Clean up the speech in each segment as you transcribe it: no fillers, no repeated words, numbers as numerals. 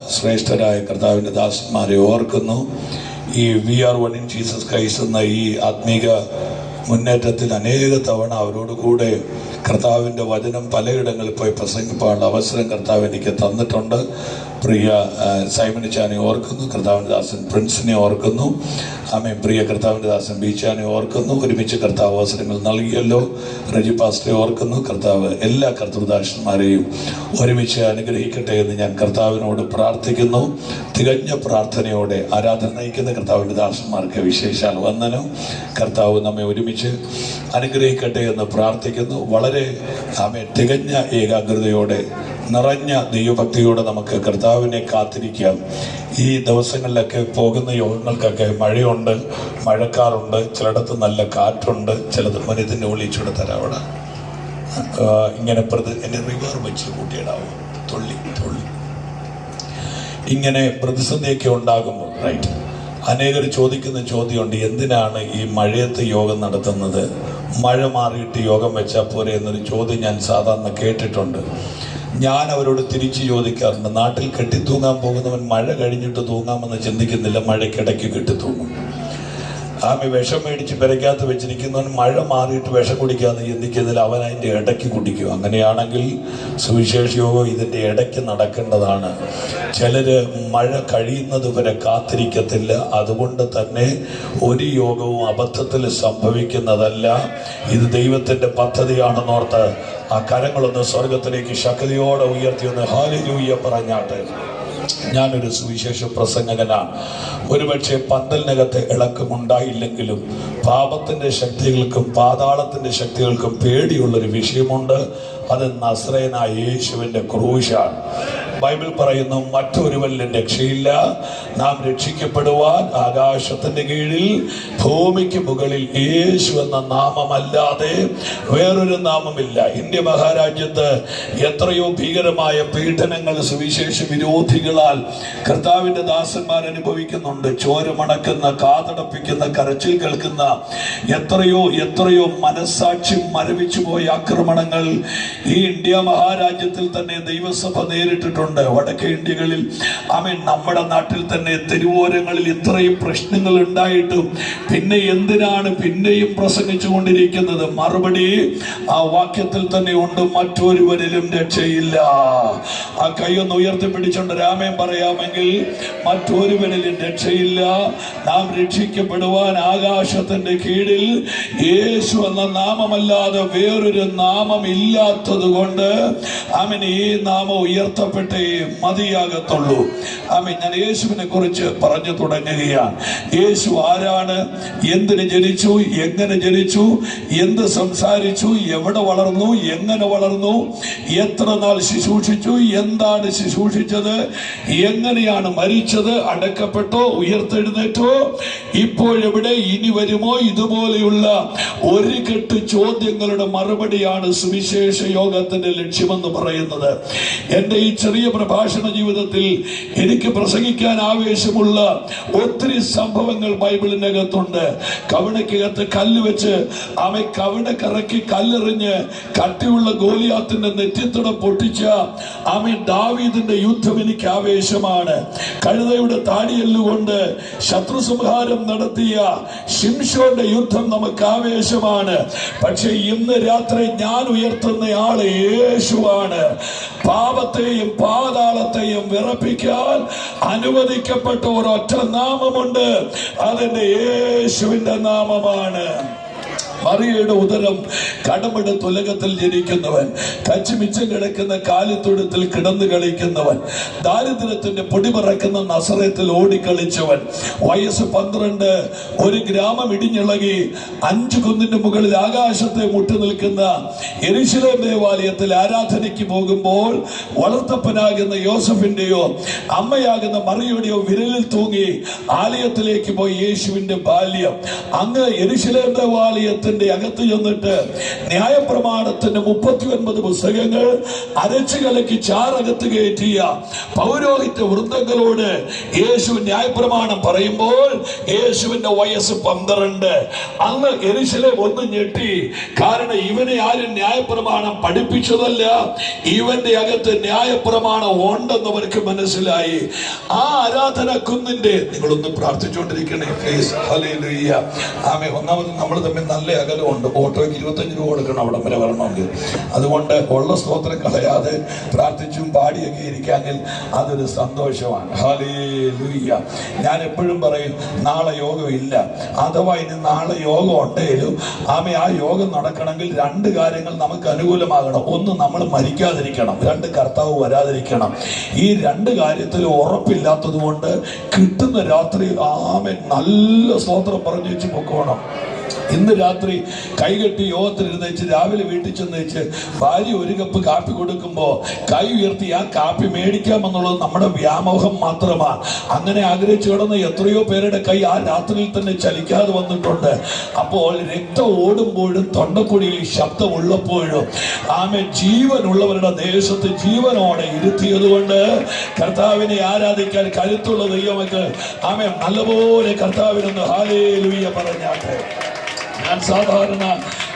ശ്രേഷ്ഠരായ കർത്താവിൻ്റെ ദാസന്മാരെ ഓർക്കുന്നു. ഈ we are one in Jesus Christ എന്ന ഈ ആത്മീക മുന്നേറ്റത്തിൽ അനേക തവണ അവരോട് കൂടെ കർത്താവിൻ്റെ വചനം പലയിടങ്ങളിൽ പോയി പ്രസംഗിപ്പാനുള്ള അവസരം കർത്താവ് എനിക്ക് തന്നിട്ടുണ്ട്. പ്രിയ സൈമൻ ചാനെ ഓർക്കുന്നു, കർത്താവിൻ്റെ ദാസൻ പ്രിൻസിനെ ഓർക്കുന്നു, ആമേൻ. പ്രിയ കർത്താവിൻ്റെ ദാസൻ ബീച്ചാനെ ഓർക്കുന്നു. ഒരുമിച്ച് കർത്താവ് അവസരങ്ങൾ നൽകിയല്ലോ. റജി പാസ്റ്ററെ ഓർക്കുന്നു. കർത്താവ് എല്ലാ കർത്തൃദാസന്മാരെയും ഒരുമിച്ച് അനുഗ്രഹിക്കട്ടെ എന്ന് ഞാൻ കർത്താവിനോട് പ്രാർത്ഥിക്കുന്നു. തികഞ്ഞ പ്രാർത്ഥനയോടെ ആരാധന നയിക്കുന്ന കർത്താവിൻ്റെ ദാസന്മാർക്ക് വിശേഷാൽ വന്ദനം. കർത്താവ് നമ്മെ ഒരുമിച്ച് അനുഗ്രഹിക്കട്ടെ എന്ന് പ്രാർത്ഥിക്കുന്നു. വളരെ ആമേൻ തികഞ്ഞ ഏകാഗ്രതയോടെ നിറഞ്ഞ ദൈവഭക്തിയോടെ നമുക്ക് കർത്താവിനെ കാത്തിരിക്കാം. ഈ ദിവസങ്ങളിലൊക്കെ പോകുന്ന യോഗങ്ങൾക്കൊക്കെ മഴയുണ്ട്, മഴക്കാറുണ്ട്, ചിലയിടത്ത് നല്ല കാറ്റുണ്ട്, ചിലത് മനുഷ്യൻ്റെ ഒളിച്ചൂടെ തരാം. അവിടെ ഇങ്ങനെ എൻ്റെ റിവർ വെച്ച് കൂട്ടിയിടാവും, തുള്ളി ഇങ്ങനെ പ്രതിസന്ധിയൊക്കെ ഉണ്ടാകുമ്പോൾ റൈറ്റ് അനേകർ ചോദിക്കുന്ന ചോദ്യമുണ്ട്, എന്തിനാണ് ഈ മഴയത്ത് യോഗം നടത്തുന്നത്? മഴ മാറിയിട്ട് യോഗം വെച്ചാൽ പോരെ എന്നൊരു ചോദ്യം ഞാൻ സാധാരണ കേട്ടിട്ടുണ്ട്. ഞാൻ അവരോട് തിരിച്ചു ചോദിക്കാറുണ്ട്, നാട്ടിൽ കെട്ടിത്തൂങ്ങാൻ പോകുന്നവൻ മഴ കഴിഞ്ഞിട്ട് തൂങ്ങാമെന്ന് ചിന്തിക്കുന്നില്ല, മഴയ്ക്കിടയ്ക്ക് കെട്ടിത്തൂങ്ങും. ആമി വിഷം മേടിച്ച് പെരയ്ക്കകത്ത് വെച്ചിരിക്കുന്നവൻ മഴ മാറിയിട്ട് വിഷം കുടിക്കാമെന്ന് ചിന്തിക്കുന്നില്ല, അവൻ അതിൻ്റെ ഇടയ്ക്ക് കുടിക്കും. അങ്ങനെയാണെങ്കിൽ സുവിശേഷ യോഗം ഇതിൻ്റെ ഇടയ്ക്ക് നടക്കേണ്ടതാണ്. ചിലര് മഴ കഴിയുന്നത് വരെ കാത്തിരിക്കത്തില്ല. അതുകൊണ്ട് തന്നെ ഒരു യോഗവും അബദ്ധത്തിൽ സംഭവിക്കുന്നതല്ല. ഇത് ദൈവത്തിൻ്റെ പദ്ധതിയാണെന്നോർത്ത് ആ കരങ്ങളൊന്ന് സ്വർഗത്തിലേക്ക് ശക്തിയോടെ ഉയർത്തി ഒന്ന് ഹല്ലേലൂയ പറഞ്ഞാട്ടെ. ഞാനൊരു സുവിശേഷ പ്രസംഗകനാണ്. ഒരുപക്ഷെ പന്തലിനകത്ത് ഇളക്കമുണ്ടായില്ലെങ്കിലും പാപത്തിന്റെ ശക്തികൾക്കും പാതാളത്തിന്റെ ശക്തികൾക്കും പേടിയുള്ളൊരു വിഷയമുണ്ട്. അത് നസ്രയനായ യേശുവിന്റെ ക്രൂശാണ്. ബൈബിൾ പറയുന്നു, മറ്റൊരുവനിലും രക്ഷയില്ല, നാം രക്ഷിക്കപ്പെടുവാൻ ആകാശത്തിന്റെ കീഴിൽ ഭൂമിക്ക് മുകളിൽ യേശു എന്ന നാമമല്ലാതെ വേറൊരു നാമമില്ല. ഇന്ത്യ മഹാരാജ്യത്ത് എത്രയോ ഭീകരമായ പീഡനങ്ങൾ സുവിശേഷ വിരോധികളാൽ കർത്താവിന്റെ ദാസന്മാർ അനുഭവിക്കുന്നുണ്ട്. ചോരമണക്കുന്ന, കാതടപ്പിക്കുന്ന, കരച്ചിൽ കേൾക്കുന്ന എത്രയോ മനസ്സാക്ഷി മരവിച്ചു പോയ ആക്രമണങ്ങൾ ഈ ഇന്ത്യ മഹാരാജ്യത്തിൽ തന്നെ ദൈവസഭ നേരിട്ടിട്ടുണ്ട്. വടക്കേ ഇന്ത്യകളിൽ നമ്മുടെ നാട്ടിൽ തന്നെ തെരുവോരങ്ങളിൽ ഇത്രയും പ്രശ്നങ്ങൾ ഉണ്ടായിട്ടും പിന്നെ എന്തിനാണ് പിന്നെയും പ്രസംഗിച്ചു കൊണ്ടിരിക്കുന്നത്? മറുപടി ആ വാക്യത്തിൽ തന്നെ ഉണ്ട്, മറ്റൊരുവരിലും രക്ഷയില്ല. ആ കൈയൊന്ന് ഉയർത്തിപ്പിടിച്ചുകൊണ്ട് രാമേൻ പറയാമെങ്കിൽ, മറ്റൊരുവരിലും രക്ഷയില്ല, നാം രക്ഷിക്കപ്പെടുവാൻ ആകാശത്തിന്റെ കീഴിൽ യേശു എന്ന നാമമല്ലാതെ വേറൊരു നാമം ഇല്ലാത്തത് കൊണ്ട് ഈ നാമം ഉയർത്തപ്പെട്ട മതിയാകത്തുള്ളൂ. ഞാൻ യേശുവിനെ കുറിച്ച് പറഞ്ഞു തുടങ്ങുകയാണ്. യേശു ആരാണ്? എന്തിന് ജനിച്ചു? എങ്ങനെ ജനിച്ചു? എന്ത് സംസാരിച്ചു? എവിടെ വളർന്നു? എങ്ങനെ വളർന്നു? എത്ര നാൾ ശുശ്രൂഷിച്ചു? എന്താണ് ശുശ്രൂഷിച്ചത്? എങ്ങനെയാണ് മരിച്ചത്? അടക്കപ്പെട്ടോ? ഉയർത്തെഴുന്നേറ്റോ? ഇപ്പോഴെവിടെ? ഇനി വരുമോ? ഇതുപോലെയുള്ള ഒരു കെട്ട് ചോദ്യങ്ങളുടെ മറുപടിയാണ് സുവിശേഷ യോഗത്തിന്റെ ലക്ഷ്യമെന്ന് പറയുന്നത്. എന്റെ ഈ ചെറിയ പ്രഭാഷണ ജീവിതത്തിൽ എനിക്ക് പ്രസംഗിക്കാൻ ആവേശമുള്ള ഒത്തിരി സംഭവങ്ങൾ ബൈബിളിനകത്തുണ്ട്. കവിണയ്ക്കകത്ത് കല്ല് വെച്ച് കവിണ കറക്കി കല്ലെറിഞ്ഞ് കട്ടിയുള്ള ഗോലിയാത്തിന്റെ നെറ്റിത്തടം പൊട്ടിച്ച ദാവീദിന്റെ യുദ്ധം എനിക്ക് ആവേശമാണ്. കഴുതയുടെ താടിയെല്ലുകൊണ്ട് ശത്രു സംഹാരം നടത്തിയ ശിംശോന്റെ യുദ്ധം നമുക്ക് ആവേശമാണ്. പക്ഷെ ഇന്ന് രാത്രി ഞാൻ ഉയർത്തുന്ന ആള് യേശുവാണ്. പാപത്തെയും പാതാളത്തെയും വിറപ്പിക്കാൻ അനുവദിക്കപ്പെട്ട ഒരൊറ്റ നാമമുണ്ട്, അതെന്റെ യേശുവിന്റെ നാമമാണ്. മറിയയുടെ ഉദരം കടമെടുത്ത് ഉലകത്തിൽ ജനിക്കുന്നവൻ, കച്ചിമിച്ചം കിടക്കുന്ന കാലിത്തൊഴുത്തിൽ കിടന്നു കളിക്കുന്നവൻ, ദാരിദ്ര്യത്തിന്റെ പൊടി പറക്കുന്ന നസറത്തിൽ ഓടിക്കളിച്ചവൻ, വയസ്സ് 12, ഒരു ഗ്രാമം ഇടിഞ്ഞിളകി 5 കുന്നിന്റെ മുകളിൽ ആകാശത്തെ മുട്ടി നിൽക്കുന്ന യെരൂശലേം ദേവാലയത്തിൽ ആരാധനയ്ക്ക് പോകുമ്പോൾ വളർത്തപ്പനാകുന്ന യോസഫിന്റെയോ അമ്മയാകുന്ന മറിയയുടെയോ വിരലിൽ തൂങ്ങി ആലയത്തിലേക്ക് പോയി യേശുവിന്റെ ബാല്യം. അങ്ങ് യെരൂശലേം ദേവാലയത്തിൽ ആലയത്തിന്റെ അകത്ത് ചെന്നിട്ട് ന്യായപ്രമാണത്തിന്റെ 39 പുസ്തകങ്ങൾ അരച്ചു കലക്കി ചാറകത്ത് കയറ്റിയ പൗരോഹിത്യ വൃന്ദങ്ങളോട് യേശു ന്യായപ്രമാണം പറയുമ്പോൾ യേശുവിന്റെ വയസ്സ് 12. അന്ന് യെരൂശലേം ഒന്ന് ഞെട്ടി. കാരണം ഇവനെ ആരും ന്യായപ്രമാണം പഠിപ്പിച്ചതല്ല, ഇവന്റെ അകത്ത് ന്യായപ്രമാണം ഉണ്ടെന്ന് അവർക്ക് മനസ്സിലായി. ആ ആരാധന കുന്നിന്റെ, നിങ്ങളൊന്ന് പ്രാർത്ഥിച്ചുകൊണ്ടിരിക്കണേ പ്ലീസ്. ഹല്ലേലൂയ. ആമേൻ. ഒന്നാമത് നമ്മൾ തമ്മിൽ നല്ല അകലമുണ്ട്. ഓട്ടോയ്ക്ക് 25 രൂപ കൊടുക്കണം അവിടം വരെ വരണമെങ്കിൽ. അതുകൊണ്ട് ഉള്ള സ്തോത്രം കളയാതെ പ്രാർത്ഥിച്ചും പാടിയൊക്കെ ഇരിക്കാമെങ്കിൽ അതൊരു സന്തോഷമാണ്. ഹല്ലേലൂയ. ഞാൻ എപ്പോഴും പറയും, നാളെ യോഗം ഇല്ല. അഥവാ ഇനി നാളെ യോഗം ഉണ്ടെങ്കിലും ആ യോഗം നടക്കണമെങ്കിൽ 2 കാര്യങ്ങൾ നമുക്ക് അനുകൂലമാകണം. ഒന്ന്, നമ്മൾ മരിക്കാതിരിക്കണം. 2, കർത്താവ് വരാതിരിക്കണം. ഈ 2 കാര്യത്തിൽ ഉറപ്പില്ലാത്തത് കൊണ്ട് കിട്ടുന്ന രാത്രി ആമേൻ നല്ല സ്തോത്രം പറഞ്ഞു വെച്ച് പൊക്കോണം. ഇന്ന് രാത്രി കൈകെട്ടി യോഗത്തിലിരുന്നേച്ച് രാവിലെ വീട്ടിൽ ചെന്നേച്ച് ഭാര്യ ഒരു കപ്പ് കാപ്പി കൊടുക്കുമ്പോൾ കൈ ഉയർത്തി ആ കാപ്പി മേടിക്കാമെന്നുള്ളത് നമ്മുടെ വ്യാമോഹം മാത്രമാണ്. അങ്ങനെ ആഗ്രഹിച്ചു കിടന്ന എത്രയോ പേരുടെ കൈ ആ രാത്രിയിൽ തന്നെ ചലിക്കാതെ വന്നിട്ടുണ്ട്. അപ്പോൾ രക്തം ഓടുമ്പോഴും തൊണ്ടക്കുഴിയിൽ ശബ്ദം ഉള്ളപ്പോഴും ആമേൻ ജീവനുള്ളവരുടെ ദേശത്ത് ജീവനോടെ ഇരുത്തിയത് കൊണ്ട് കർത്താവിനെ ആരാധിക്കാൻ കരുത്തുള്ള ദൈവമൊക്കെ ആമേൻ നല്ലപോലെ കർത്താവിനൊന്ന് ഹല്ലേലൂയ പറഞ്ഞാട്ടെ. ഞാൻ സാധാരണ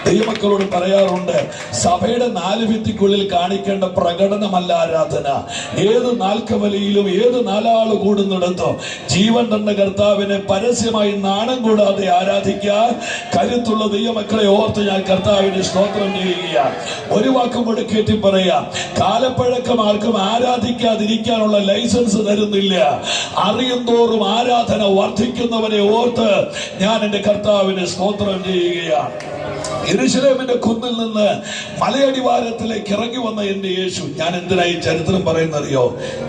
ദൈവമക്കളോട് പറയാറുണ്ട്, സഭയുടെ 4 ഭിത്തിക്കുള്ളിൽ കാണിക്കേണ്ട പ്രകടനമല്ല ആരാധന. ഏത് നാൽക്കവലയിലും ഏത് 4 ആള് കൂടുന്നിടത്തോ ജീവൻ തന്ന കർത്താവിനെ പരസ്യമായി നാണം കൂടാതെ ആരാധിക്കാൻ കരുത്തുള്ള ദൈവമക്കളെ ഓർത്ത് ഞാൻ കർത്താവിനെ സ്തോത്രം ചെയ്യുകയാണ്. ഒരു വാക്കും കൂടെ കേട്ടി പറയാം, കാലപ്പഴക്കം ആർക്കും ആരാധിക്കാതിരിക്കാനുള്ള ലൈസൻസ് തരുന്നില്ല. അറിയും തോറും ആരാധന വർദ്ധിക്കുന്നവരെ ഓർത്ത് ഞാൻ എന്റെ കർത്താവിനെ സ്തോത്രം ചെയ്യുകയാണ്. യെരൂശലേമിന്റെ കുന്നിൽ നിന്ന് മലയടിവാരത്തിലേക്ക് ഇറങ്ങി വന്ന എന്റെ യേശു, ഞാൻ എന്തിനായി ചരിത്രം പറയുന്നറിയോ?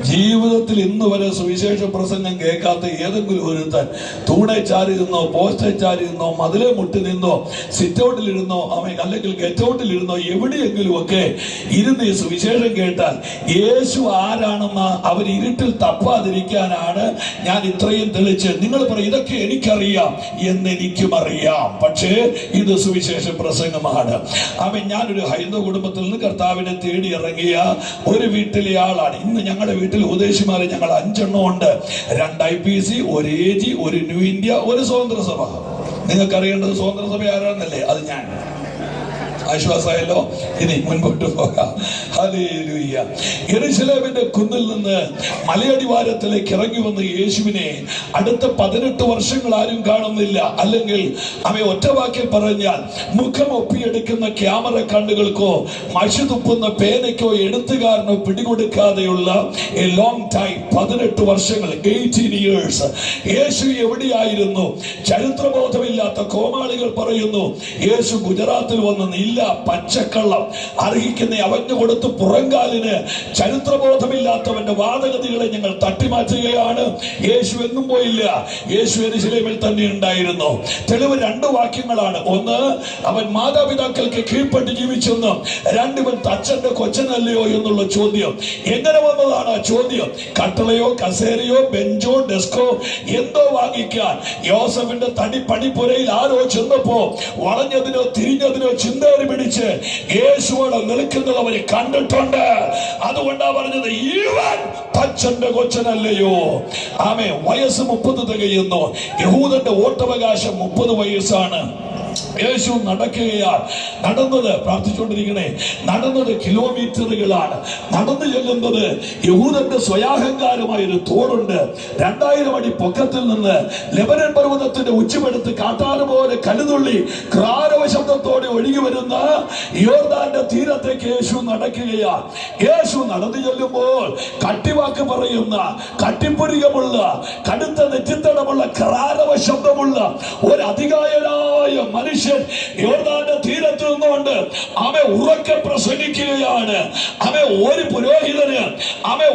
ജീവിതത്തിൽ ഇന്ന് വരെ സുവിശേഷ പ്രസംഗം കേൾക്കാത്ത ഏതെങ്കിലും ഒരുത്തൻ തൂണെ ചാരി നിന്നോ, പോസ്റ്റേ ചാരി നിന്നോ, മതിലെ മുട്ടി നിന്നോ, സിറ്റൗട്ടിലിരുന്നോ, അല്ലെങ്കിൽ ഗെറ്റൗട്ടിലിരുന്നോ, എവിടെയെങ്കിലും ഒക്കെ ഇരുന്ന് ഈ സുവിശേഷം കേട്ടാൽ യേശു ആരാണെന്ന് അവർ ഇരുട്ടിൽ തപ്പാതിരിക്കാനാണ് ഞാൻ ഇത്രയും തെളിച്ച് നിങ്ങൾ പറയും ഇതൊക്കെ എനിക്കറിയാം എന്നെനിക്കും അറിയാം. പക്ഷേ ഇത് സുവിശേഷ പ്രസംഗമാണ്. ഞാനൊരു ഹൈന്ദവ കുടുംബത്തിൽ നിന്ന് കർത്താവിനെ തേടി ഇറങ്ങിയ ഒരു വീട്ടിലെ ആളാണ്. ഇന്ന് ഞങ്ങളുടെ വീട്ടിൽ ഉപദേശിമാരെ ഞങ്ങൾ 5 എണ്ണം ഉണ്ട്. 2 IPC, 1 AG, 1 ന്യൂ ഇന്ത്യ, 1 സ്വതന്ത്ര സഭ. നിങ്ങൾക്ക് അറിയേണ്ടത് സ്വതന്ത്ര സഭ ആരാണെന്നല്ലേ? അത് ഞാൻ. ആശ്വാസമായല്ലോ. ഇനി മുൻപോട്ട് പോകാം. ഹല്ലേലൂയ. യെരൂശലേമിന്റെ കുന്നിൽ നിന്ന് മലയടിവാരത്തിലേക്ക് ഇറങ്ങി വന്ന യേശുവിനെ അടുത്ത 18 വർഷങ്ങൾ ആരും കാണുന്നില്ല. അല്ലെങ്കിൽ ഒറ്റ വാക്കിൽ പറഞ്ഞാൽ മുഖം ഒപ്പിയെടുക്കുന്ന ക്യാമറ കണ്ണുകൾക്കോ മഷി തുപ്പുന്ന പേനയ്ക്കോ എഴുത്തുകാരനോ പിടികൊടുക്കാതെയുള്ള എ ലോങ് ടൈം, 18 വർഷങ്ങൾ, 18 years. യേശു എവിടെയായിരുന്നു? ചരിത്രബോധമില്ലാത്ത കോമാളികൾ പറയുന്നു യേശു ഗുജറാത്തിൽ വന്ന് ഇല്ല, പച്ചക്കള്ളം അർഹിക്കുന്ന അവന് കൊടുത്ത് പുറങ്കാലിന് ചരിത്രബോധമില്ലാത്തവന്റെ വാദഗതികളെ ഞങ്ങൾ തട്ടിമാറ്റുകയാണ്. യേശു എങ്ങും പോയില്ല. യേശു യെരൂശലേമിൽ തന്നെ ഉണ്ടായിരുന്നു. തെളിവ് 2 വാക്യങ്ങളാണ്. ഒന്ന്, അവൻ മാതാപിതാക്കൾക്ക് കീഴ്പ്പെട്ട് ജീവിച്ചെന്നും. 2, ഇവൻ തച്ചന്റെ കൊച്ചനല്ലയോ എന്നുള്ള ചോദ്യം. എങ്ങനെ വന്നതാണ് ആ ചോദ്യം? കട്ടളയോ കസേരയോ ബെഞ്ചോ ഡെസ്കോ എന്തോ വാങ്ങിക്കാൻ യോസഫിന്റെ തടി പണിപ്പുരയിൽ ആരോ ചെന്നപ്പോ വളഞ്ഞതിനോ തിരിഞ്ഞതിനോ ചിന്തേറി പിടിച്ച് യേശുവോട് നിൽക്കുന്നത് അവര് കണ്ടിട്ടുണ്ട്. അതുകൊണ്ടാ പറഞ്ഞത് ഇവൻ തച്ചന്റെ കൊച്ചനല്ലയോ. വയസ്സ് 30 തികയുന്നു. യഹൂദന്റെ വോട്ടവകാശം 30 വയസ്സാണ്. യേശു നടക്കുകയാണ്. നടന്നത്, പ്രാർത്ഥിച്ചുകൊണ്ടിരിക്കണേ, നടന്നത് കിലോമീറ്ററുകളാണ്. നടന്നു ചെല്ലുന്നത് യഹൂദന്റെ സ്വയാഹങ്കാരമായ ഒരു തോടുണ്ട്. 2000 അടി പൊക്കത്തിൽ നിന്ന് ലെബനൻ പർവ്വതത്തിന്റെ ഉച്ചമെടുത്ത് കാട്ടാറ് പോലെ കലുതുള്ളി ക്രാരവ ശബ്ദത്തോടെ ഒഴുകി വരുന്ന യോർദാന്റെ തീരത്തേക്ക് യേശു നടക്കുകയാണ്. യേശു നടന്നു ചെല്ലുമ്പോൾ കട്ടിവാക്ക് പറയുന്ന, കട്ടിപ്പുരികമുള്ള, കടുത്ത നെറ്റിത്തടമുള്ള, ക്രാരവ ശബ്ദമുള്ള ഒരു അധികായനായ മനുഷ്യൻ യോർദാന്റെ തീരത്ത് നിന്നുകൊണ്ട് ഉറക്കെ പ്രസംഗിക്കുകയാണ്. ഒരു പുരോഹിതന്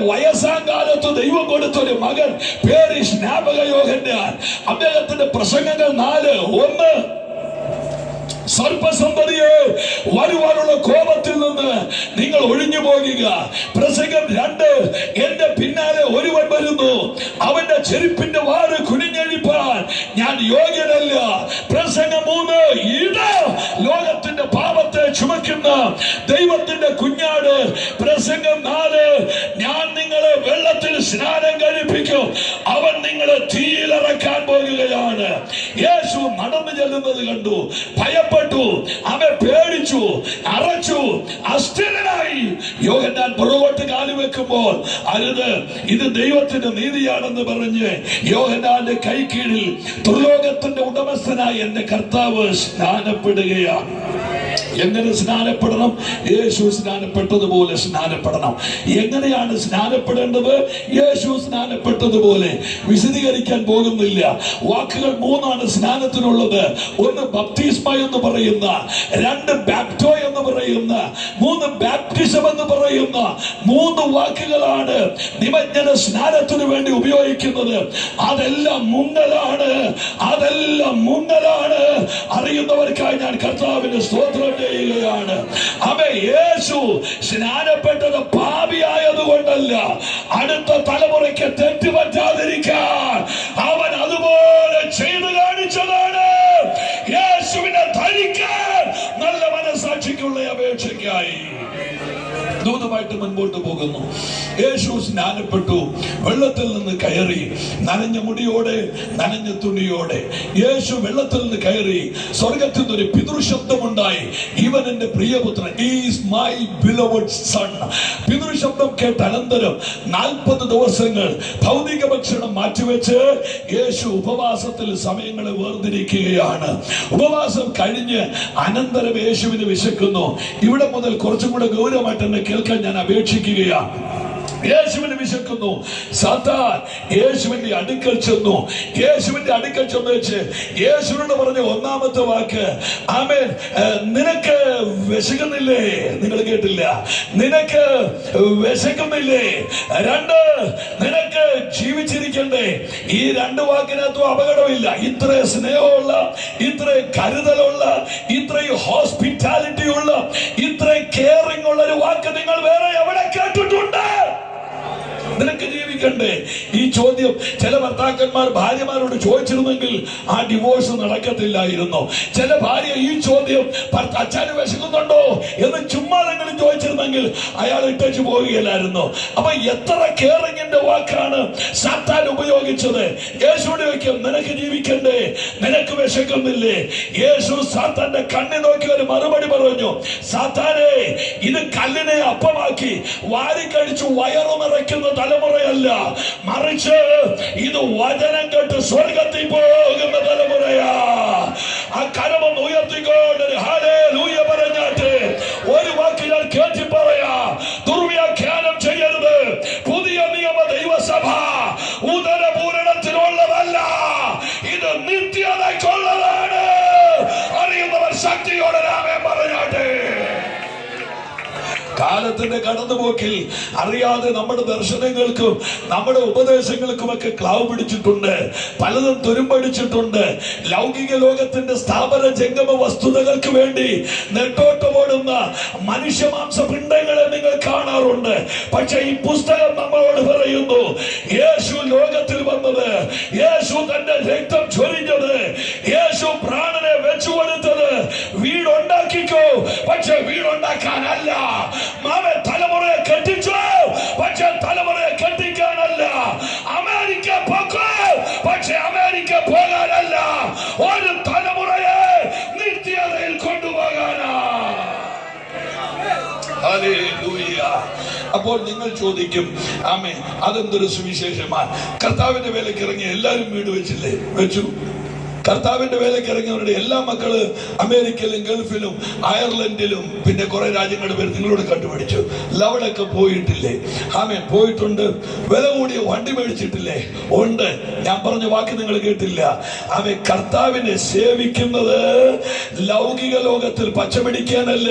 വയസ്സാം കാലത്ത് ദൈവം കൊടുത്ത ഒരു മകൻ, പേര് സ്നാപക യോഹന്നാൻ. അദ്ദേഹത്തിന്റെ പ്രസംഗങ്ങൾ 4. 1, സർപ്പസന്തതിയെ വരുവാനുള്ള കോപത്തിൽ നിന്ന് നിങ്ങൾ ഒഴിഞ്ഞു പോകുക. പ്രസംഗം 2, എന്റെ പിന്നാലെ ഒരുവൻ വരുന്നു, അവന്റെ ചെരുപ്പിന്റെ വാറ് കുനിഞ്ഞഴിപ്പാൻ ഞാൻ യോഗ്യനല്ല. പ്രസംഗം 3, ഇത് കൊടുക്കുന്ന ദൈവത്തിന്റെ കുഞ്ഞാട്. പ്രസംഗം 4, ഞാൻ നിങ്ങളെ വെള്ളത്തിൽ സ്നാനം കഴിപ്പിക്കും, അവൻ നിങ്ങളെ തീയിലിറക്കാൻ പോകുകയാണ്. യേശു നടന്നു ചെല്ലുന്നത് കണ്ടു, ഭയപ്പെട്ടു, അവൻ പേടിച്ചു, അറച്ചു, അസ്ഥിരനായി. യോഹന്നാൻ പുറകോട്ട് കാലുവെക്കുമ്പോൾ അരുത്, ഇത് ദൈവത്തിന്റെ നീതിയാണെന്ന് പറഞ്ഞ് യോഹന്നാന്റെ കൈ കീഴിൽ തുർലോകത്തിന്റെ ഉടമസ്ഥനായി എന്റെ കർത്താവ് സ്നാനപ്പെടുകയാണ്. എങ്ങനെ സ്നാനപ്പെടണം? യേശു സ്നാനപ്പെട്ടതുപോലെ സ്നാനപ്പെടണം. എങ്ങനെയാണ് സ്നാനപ്പെടേണ്ടത്? യേശു സ്നാനപ്പെട്ടതുപോലെ. വിശദീകരിക്കാൻ പോകുന്നില്ല. വാക്കുകൾ 3 സ്നാനത്തിനുള്ളത്. 1 ബപ്തിസ്മ എന്ന് പറയുന്ന, 2 ബാപ്റ്റോ എന്ന് പറയുന്ന, 3 ബാപ്റ്റിസം എന്ന് പറയുന്ന 3 വാക്കുകളാണ് നിമജ്ജന സ്നാനത്തിനു വേണ്ടി ഉപയോഗിക്കുന്നത്. അതെല്ലാം മുങ്ങലാണ്, അതെല്ലാം മുങ്ങലാണ്. അറിയുന്നവർക്കായി ഞാൻ കർത്താവിന്റെ സ്തോത്രം ചെയ്യുകയാണ്. അവൻ യേശു സ്നാനപ്പെട്ടത് പാപിയായതുകൊണ്ടല്ല, അടുത്ത തലമുറയ്ക്ക് തെറ്റുപറ്റാതിരിക്കാൻ അവൻ അതുപോലെ ചെയ്തു കാണിച്ചതാണ്. യേശുവിനെ ധരിക്കാൻ നല്ല മനസാക്ഷിക്കുള്ള അപേക്ഷയ്ക്കായി ദൂതമായിട്ട് മുൻപോട്ട് പോകുന്നു. യേശു സ്നാനപ്പെട്ടു, വെള്ളത്തിൽ നിന്ന് കയറി, നനഞ്ഞ മുടിയോടെ, നനഞ്ഞ തുണിയോടെ യേശു വെള്ളത്തിൽ നിന്ന് കയറി. സ്വർഗത്തിൽ നിന്ന് ഒരു പിതൃശബ്ദമുണ്ടായി, ഇവൻ എന്റെ പ്രിയപുത്രൻ, ഈസ് മൈ ബിലവഡ് സൺ. പിതൃശബ്ദം കേട്ട അനന്തരം 40 ദിവസങ്ങൾ ഭൗതിക ഭക്ഷണം മാറ്റിവെച്ച് യേശു ഉപവാസത്തിൽ സമയങ്ങളെ വേർതിരിക്കുകയാണ്. ഉപവാസം കഴിഞ്ഞ് അനന്തരം യേശുവിന് വിശക്കുന്നു. ഇവിടെ മുതൽ കുറച്ചും കൂടെ ഗൗരവമായിട്ട് എന്നെ കേൾക്കാൻ ഞാൻ അപേക്ഷിക്കുകയാണ്. യേശുവിന് വിശക്കുന്നു. സാത്താൻ യേശുവിന്റെ അടുക്കൽ ചെന്നു. യേശുവിന്റെ അടുക്കൽ ചെന്ന് വെച്ച് യേശുവിനോട് പറഞ്ഞ 1ാമത്തെ വാക്ക്, ആമേൻ, നിനക്ക് വിശക്കുന്നില്ലേ? നിങ്ങൾ കേട്ടില്ല. നിനക്ക് വിശക്കുന്നില്ലേ? 2, നിനക്ക് ജീവിച്ചിരിക്കണ്ടേ? ഈ 2 വാക്കിനകത്തും അപകടമില്ല. ഇത്ര സ്നേഹമുള്ള, ഇത്ര കരുതലുള്ള, ഇത്രയും ഹോസ്പിറ്റാലിറ്റി ഉള്ള, ഇത്ര കെയറിംഗ് ഉള്ള ഒരു വാക്ക് നിങ്ങൾ വേറെ എവിടെ കേട്ടിട്ടുണ്ട്? നിനക്ക് ജീവിക്കണ്ടേ? ഈ ചോദ്യം ചില ഭർത്താക്കന്മാർ ഭാര്യമാരോട് ചോദിച്ചിരുന്നെങ്കിൽ ആ ഡിവോഴ്സ് നടക്കത്തില്ലായിരുന്നു. ചില ഭാര്യ ഈ ചോദ്യം അച്ഛന് വിശക്കുന്നുണ്ടോ എന്ന് ചുമ്മാതെങ്കിലും ചോദിച്ചിരുന്നെങ്കിൽ അയാൾ ഇട്ടേച്ച് പോവുകയില്ലായിരുന്നു. അപ്പൊ എത്ര കെയറിങ്ങിന്റെ വാക്കാണ് സാത്താൻ ഉപയോഗിച്ചത്. യേശുവിടെ ചോദിക്കും, നിനക്ക് ജീവിക്കണ്ടേ? നിനക്ക് വിശക്കുന്നില്ലേ? യേശു സാത്താന്റെ കണ്ണി നോക്കി ഒരു മറുപടി പറഞ്ഞു, സാത്താനെ, ഇത് കല്ലിനെ അപ്പമാക്കി വാരിക്കഴിച്ചു വയറു നിറയ്ക്കുന്ന തലമുറയല്ല, മറിച്ച് ഇത് വചനം കേട്ട് സ്വർഗത്തിൽ പോകുന്ന തലമുറയാ. ആ കരമൊന്ന് ഉയർത്തിക്കൊണ്ട് ഹല്ലേലൂയ പറഞ്ഞാട്ട് ഒരു വാക്ക് ഞാൻ കേട്ടി പറയാ, ദുർവ്യാഖ്യാനം ചെയ്യരുത്. പുതിയ നിയമ ദൈവസഭ ഉദരപൂരണത്തിനുള്ളതല്ല, ഇത് നിത്യതയ്ക്കുള്ളതാണ്. അറിയുന്നവർ ശക്തിയോടെ ആമേൻ പറഞ്ഞാട്ടെ. കാലത്തിന്റെ കടന്നുപോക്കിൽ അറിയാതെ നമ്മുടെ ദർശനങ്ങൾക്കും നമ്മുടെ ഉപദേശങ്ങൾക്കുമൊക്കെ ക്ലാവ് പിടിച്ചിട്ടുണ്ട്, പലതും തുരുമ്പടിച്ചിട്ടുണ്ട്. ലൗകിക ലോകത്തിന്റെ സ്ഥാപന ജംഗമ വസ്തുതകൾക്ക് വേണ്ടി നെട്ടോട്ടമോടുന്ന മനുഷ്യമാംസ പിണ്ഡങ്ങളെ നിങ്ങൾ കാണാറുണ്ട്. പക്ഷെ ഈ പുസ്തകം നമ്മളോട് പറയുന്നു, യേശു ലോകത്തിൽ വന്നത്, യേശു തന്റെ രക്തം ചൊരിഞ്ഞത്, യേശു പ്രാണനെ വെച്ചു കൊടുത്തത് വീടുണ്ടാക്കിക്കോ, പക്ഷെ വീടുണ്ടാക്കാനല്ല. മാമൻ തലമുറയെ കെട്ടിച്ചു, പക്ഷെ തലമുറയെ കെട്ടിക്കാനല്ല. അമേരിക്ക പോക്കോ, പക്ഷെ അമേരിക്ക പോകാനല്ല. ഒരു തലമുറയെ നിത്യതയിൽ കൊണ്ടുപോകാനാ. ഹല്ലേലൂയ. അപ്പോൾ നിങ്ങൾ ചോദിക്കും, ആമേൻ, അതെന്തൊരു സുവിശേഷമാണ്? കർത്താവിന്റെ വേലയ്ക്ക് ഇറങ്ങി എല്ലാവരും വീട് വെച്ചില്ലേ? വെച്ചു. കർത്താവിന്റെ വേലയ്ക്ക് ഇറങ്ങിയവരുടെ എല്ലാ മക്കള് അമേരിക്കയിലും ഗൾഫിലും അയർലൻഡിലും പിന്നെ കുറെ രാജ്യങ്ങളുടെ പേര് നിങ്ങളോട് കണ്ടുപിടിച്ചു. ലവിടൊക്കെ പോയിട്ടില്ലേ? ആമേൻ, പോയിട്ടുണ്ട്. വില കൂടിയ വണ്ടി മേടിച്ചിട്ടില്ലേ? ഉണ്ട്. ഞാൻ പറഞ്ഞ വാക്ക് നിങ്ങൾ കേട്ടില്ല. ആമേൻ, കർത്താവിനെ സേവിക്കുന്നത് ലൗകിക ലോകത്തിൽ പച്ചപിടിക്കാനല്ല,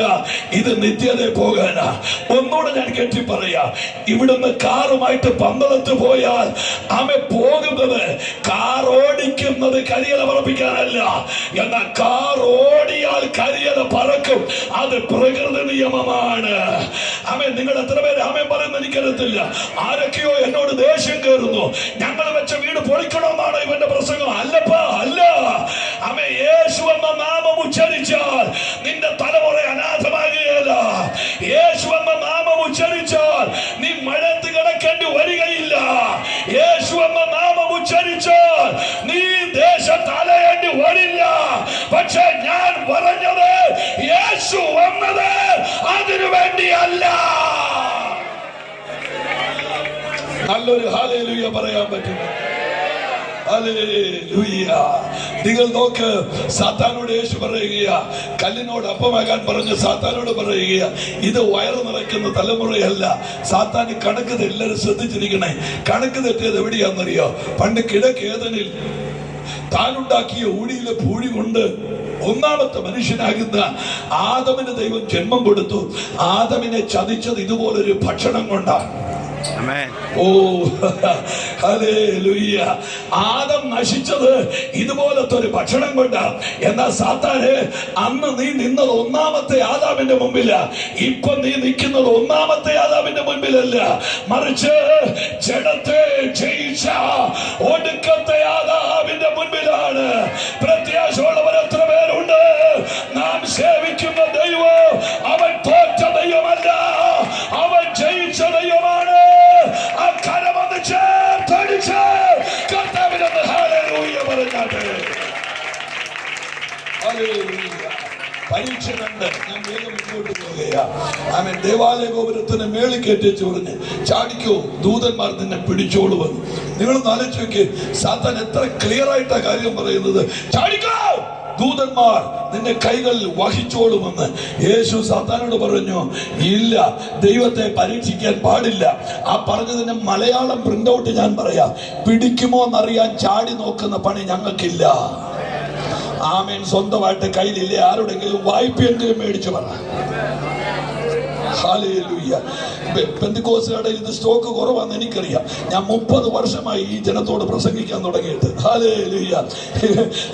ഇത് നിത്യതയെ പോകാനാ. ഒന്നുകൂടെ ഞാൻ കെട്ടി പറയാ, ഇവിടുന്ന് കാറുമായിട്ട് പന്തളത്ത് പോയാൽ ആമേ പോകുന്നത് കാർ ഓടിക്കുന്നത് കരിയല പറപ്പിക്കാനല്ല. എന്നാൽ കാർ ഓടിയാൽ കരിയല പറക്കും. അത് പ്രകൃതി നിയമമാണ്. ആമേൻ. നിങ്ങൾ എത്ര പേര് ആമേൻ പറയുന്നത് എനിക്കറിയത്തില്ല. ആരൊക്കെയോ എന്നോട് ദേഷ്യം കയറുന്നു. ഞങ്ങൾ വെച്ച വീട് പൊളിക്കണമെന്നാണ് ഇവന്റെ പ്രസംഗം. അല്ലപ്പാ, അല്ല. ആമേൻ. യേശു എന്ന നാമം ഉച്ചരിച്ചാൽ നിന്റെ തലമുറ അനാഥമാകുകയില്ല. യേശു എന്ന നാമം ഉച്ചരിച്ചാൽ നീ മഴത്ത് കിടക്കേണ്ടി വരികയില്ല. യേശു എന്ന നാമം ഉച്ചരിച്ചാൽ നീ ദേശത്ത് അലയേണ്ടി വരില്ല. പക്ഷെ ഞാൻ പറഞ്ഞത് യേശു വന്നത് അതിനു വേണ്ടിയല്ല. നല്ലൊരു ഹല്ലേലൂയ പറയാൻ പറ്റും. ഹല്ലേലൂയ. നിങ്ങൾ നോക്ക്, സാത്താനോട് യേശു പറയുകയാ, കല്ലിനോട് അപ്പമാകാൻ പറഞ്ഞ് സാത്താനോട് പറയുകയാ, ഇത് വയറ് നിറയ്ക്കുന്ന തലമുറയല്ല. സാത്താന് കണക്ക് തെറ്റി. എല്ലാവരും ശ്രദ്ധിച്ചിരിക്കണേ, കണക്ക് തെറ്റിയത് എവിടെയാണെന്നറിയോ? പണ്ട് കിഴക്കേതനിൽ താനുണ്ടാക്കിയ ഊഴിയിലെ പൂഴി കൊണ്ട് ഒന്നാമത്തെ മനുഷ്യനാകുന്ന ആദമിന് ദൈവം ജന്മം കൊടുത്തു. ആദമിനെ ചതിച്ചത് ഇതുപോലൊരു ഭക്ഷണം കൊണ്ടാണ്. ഓ ഹല്ലേലൂയ. ആദം നശിച്ചത് ഇതുപോലത്തെ ഒരു ഭക്ഷണം കൊണ്ടാണ്. എന്നാൽ സാത്താനെ, അന്ന് നീ നിന്നത് ഒന്നാമത്തെ ആദാമിന്റെ മുമ്പില. ഇപ്പൊ നീ നിൽക്കുന്നത് ഒന്നാമത്തെ ആദാമിന്റെ മുൻപിലല്ല, മറിച്ച് ജഡത്തെ ജയിച്ച ഒടുക്കത്തെ ആദാമിന്റെ മുൻപിലാണ്. പ്രത്യാശയുള്ളവർ എത്ര പേരുണ്ട്? നാം സേവിക്കുന്ന ദൈവം അവൻ തോറ്റ ദൈവമല്ല, അവൻ ജയിച്ച ദൈവമാണ്. ആ കരമൊന്ന് ചേർത്തടിച്ച് കർത്താവിനൊന്ന് ഹല്ലേലൂയ പറഞ്ഞാട്ടെ. ഹല്ലേലൂയ. പരീക്ഷ കണ്ട് ഞാൻ വേഗം മുന്നോട്ട് പോവുകയാ. ആമേൻ. ദേവാലയ ഗോപുരത്തിന് മേളിൽ കയറ്റിച്ച് പറഞ്ഞ്, ചാടിക്കോ, ദൂതന്മാർ നിന്നെ പിടിച്ചോളുവെന്ന്. നിങ്ങളൊന്ന് ആലോചിച്ച് നോക്കി, സാത്താൻ എത്ര ക്ലിയർ ആയിട്ടാ കാര്യം പറയുന്നത്. ചാടിക്കോ, ദൂതന്മാർ നിന്നെ കൈകൾ വഹിച്ചോളുമെന്ന്. യേശു സാത്താനോട് പറഞ്ഞു, ഇല്ല, ദൈവത്തെ പരീക്ഷിക്കാൻ പാടില്ല. ആ പറഞ്ഞതിന്റെ മലയാളം പ്രിന്റ് ഔട്ട് ഞാൻ പറയാം. പിടിക്കുമോ എന്നറിയാൻ ചാടി നോക്കുന്ന പണി ഞങ്ങൾക്കില്ല. ആമേൻ. സ്വന്തമായിട്ട് കയ്യിലില്ലേ? ആരുടെങ്കിലും വായ്പയെങ്കിലും മേടിച്ചു പറ. ഹല്ലേലൂയ. പെന്തിക്കോസ്തുകാരുടെ ഇത് സ്റ്റോക്ക് കുറവാന്ന് എനിക്കറിയാം. ഞാൻ 30 വർഷമായി ഈ ജനത്തോട് പ്രസംഗിക്കാൻ തുടങ്ങിയിട്ട്. ഹല്ലേലൂയ.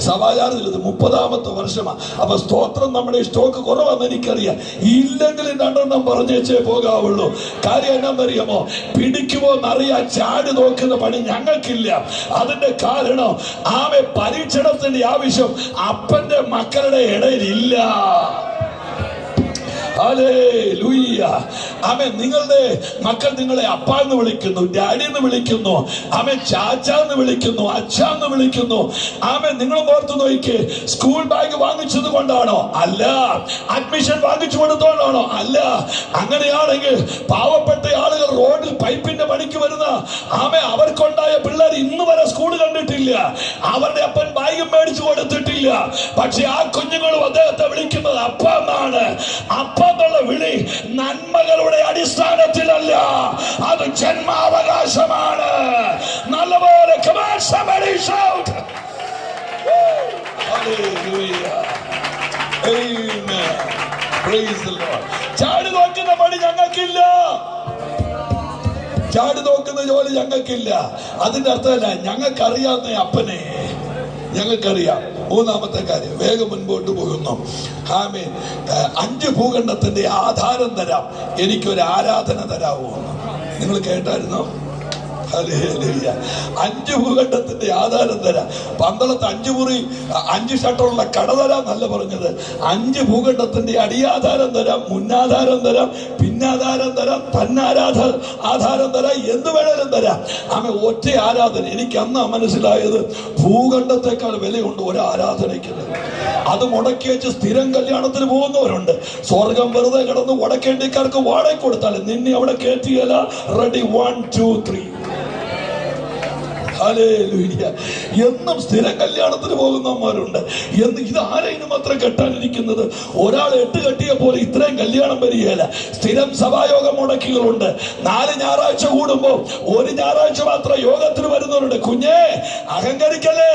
സഭാചാരത്തിൽ ഇത് 30ാമത്തെ വർഷമാണ്. അപ്പൊ സ്തോത്രം, നമ്മുടെ സ്റ്റോക്ക് കുറവാന്ന് എനിക്കറിയാം. ഇല്ലെങ്കിലും 2 പറഞ്ഞേച്ചേ പോകാവുള്ളൂ. കാര്യം എന്നാന്നറിയാമോ? പിടിക്കുമോ എന്നറിയാൻ ചാടി നോക്കുന്ന പണി ഞങ്ങൾക്കില്ല. അതിന്റെ കാരണം ആമേ, പരീക്ഷണത്തിന്റെ ആവശ്യം അപ്പന്റെ മക്കളുടെ ഇടയിൽ ഇല്ല. ഹല്ലേലൂയ. ആമേൻ. നിങ്ങളുടെ മക്കൾ നിങ്ങളെ അപ്പ എന്ന് വിളിക്കുന്നു, ഡാഡി എന്ന് വിളിക്കുന്നു, ആമേൻ, ചാച്ച എന്ന് വിളിക്കുന്നു, അച്ഛ എന്ന് വിളിക്കുന്നു. ആമേൻ. നിങ്ങൾ ഓർത്തു നോക്കിക്കേ, സ്കൂൾ ബാഗ് വാങ്ങിച്ചത് കൊണ്ടാണോ? അല്ല. അഡ്മിഷൻ വാങ്ങിച്ചു കൊടുത്തോണ്ടാണോ? അല്ല. അങ്ങനെയാണെങ്കിൽ പാവപ്പെട്ട ആളുകൾ റോഡിൽ പൈപ്പിന്റെ പണിക്ക് വരുന്ന ആമേൻ, അവർക്കുണ്ടായ പിള്ളേർ ഇന്ന് വരെ സ്കൂൾ കണ്ടിട്ടില്ല. അവരുടെ അപ്പൻ ബാഗും മേടിച്ചു കൊടുത്തിട്ടില്ല. പക്ഷെ ആ കുഞ്ഞുങ്ങളും അദ്ദേഹത്തെ വിളിക്കുന്നത് അപ്പ എന്നാണ്. അപ്പ എന്നുള്ള വിളി നന്മകളുടെ അടിസ്ഥാനത്തിലല്ല, അത് ജന്മാവകാശമാണ്. നല്ലപോലെ ചാടി നോക്കുന്ന പണി ഞങ്ങൾക്കില്ല. ചാടി നോക്കുന്ന ജോലി ഞങ്ങൾക്കില്ല. അതിന്റെ അർത്ഥമല്ല, ഞങ്ങൾക്കറിയാവുന്ന അപ്പനെ ഞങ്ങൾക്കറിയാം. 3ാമത്തെ കാര്യം, വേഗം മുൻപോട്ട് പോകുന്നു. ആമേൻ. 5 ഭൂഖണ്ഡത്തിന്റെ ആധാരം തരാം, എനിക്കൊരു ആരാധന തരാമോ? നിങ്ങൾ കേട്ടായിരുന്നോ? ഹല്ലേലൂയ. 5 ഭൂഖണ്ഡത്തിന്റെ ആധാരം തരാം. പന്തളത്ത് 5 മുറി 5 ഷട്ടറുള്ള കട തരാം നല്ല പറഞ്ഞത്. 5 ഭൂഖണ്ഡത്തിന്റെ അടിയാധാരം തരാം, മുന്നാധാരം തരാം, പിന്നാധാരം തരാം, ആധാരം തരാം, എന്ത് വേണേലും തരാം. ആമേ, ഒറ്റ ആരാധന. എനിക്ക് അന്നാ മനസ്സിലായത്, ഭൂഖണ്ഡത്തെക്കാൾ വിലയുണ്ട് ഒരു ആരാധനയ്ക്ക്. അത് മുടക്കി വെച്ച് സ്ഥിരം കല്യാണത്തിന് പോകുന്നവരുണ്ട്. സ്വർഗം വെറുതെ കിടന്ന് വടക്കേണ്ടിക്കാർക്ക് വാടക കൊടുത്താലും നിന്നെ അവിടെ കയറ്റിയല്ല. റെഡി, 1 2 3. ഹല്ലേലൂയ. എന്നും സ്ഥിരം കല്യാണത്തിന് പോകുന്നവന്മാരുണ്ട്. ഇത് ആരെയും മാത്രം കെട്ടാനിരിക്കുന്നത്? ഒരാൾ 8 കെട്ടിയ പോലെ ഇത്രയും കല്യാണം വരികയില്ല. സ്ഥിരം സഭായോഗം മുടക്കികളുണ്ട്. 4 ഞായറാഴ്ച കൂടുമ്പോ 1 ഞായറാഴ്ച മാത്രം യോഗത്തിന് വരുന്നവരുണ്ട്. കുഞ്ഞേ, അഹങ്കരിക്കല്ലേ.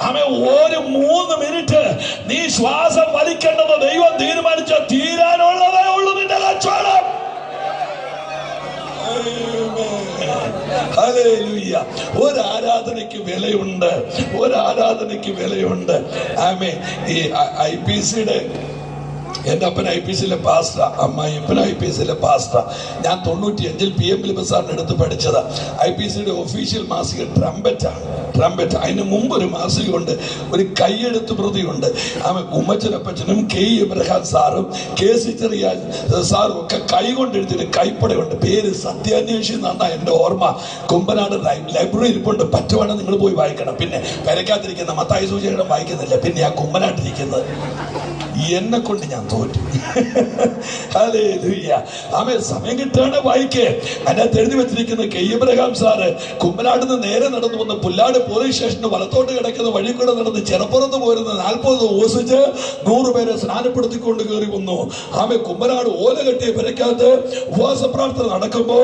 ആമേ, ഒരു 3 മിനിറ്റ് നീ ശ്വാസം വലിക്കേണ്ടത് ദൈവം തീരുമാനിച്ച തീരാനുള്ളതേ ഉള്ളൂ നിന്റെ കച്ചവടം. ഹല്ലേലൂയ. ഒരു ആരാധനയ്ക്ക് വിലയുണ്ട്, ഒരു ആരാധനയ്ക്ക് വിലയുണ്ട്. ആമേ. ഈ IPCയുടെ എൻ്റെ അപ്പൻ IPCയിലെ പാസ്റ്റർ, അമ്മായിപ്പൻ IPCയിലെ പാസ്റ്റർ. ഞാൻ 95-ൽ PM സാറിൻ്റെ അടുത്ത് പഠിച്ചതാ. IPCയുടെ ഒഫീഷ്യൽ മാസിക ട്രംപറ്റ്. അതിന് മുമ്പ് ഒരു മാസികയുണ്ട്, ഒരു കൈയെഴുത്ത് പ്രതിയുണ്ട്. ഉമ്മച്ചനപ്പച്ചനും K. ഇബ്രഹാം സാറും KC ചെറിയ സാറും ഒക്കെ കൈകൊണ്ടെഴുതിയിട്ട് കൈപ്പടയുണ്ട്. പേര് സത്യാന്വേഷി എന്നാണ് എൻ്റെ ഓർമ്മ. കുമ്പനാട് ലൈബ്രറി ഇരിപ്പുണ്ട്, പറ്റുവാണെങ്കിൽ നിങ്ങൾ പോയി വായിക്കണം. പിന്നെ പെരക്കാത്തിരിക്കുന്ന മത്തായി സൂചികളും വായിക്കുന്നില്ല. പിന്നെ ആ കുമ്പനാട്ടിരിക്കുന്നത് എന്നെ കൊണ്ട് ഞാൻ തോറ്റു. സമയം കിട്ടാണ് വായിക്കേ. അതിനകത്ത് എഴുതി വെച്ചിരിക്കുന്ന K. ഇബ്രഹാം സാറ് കുമ്പനാട് നിന്ന് നേരെ നടന്നു വന്ന് പുല്ലാട് പോലീസ് സ്റ്റേഷന് വലത്തോട്ട് കിടക്കുന്ന വഴി കൂടെ നടന്ന് ചെറുപ്പുറത്ത് പോരുന്ന 40 ഓസിച്ച് 100 പേരെ സ്നാനപ്പെടുത്തിക്കൊണ്ട് കയറി വന്നു. കുമ്പനാട് ഓല കെട്ടിയ പെരക്കകത്ത് ഉപവാസ പ്രാർത്ഥന നടക്കുമ്പോ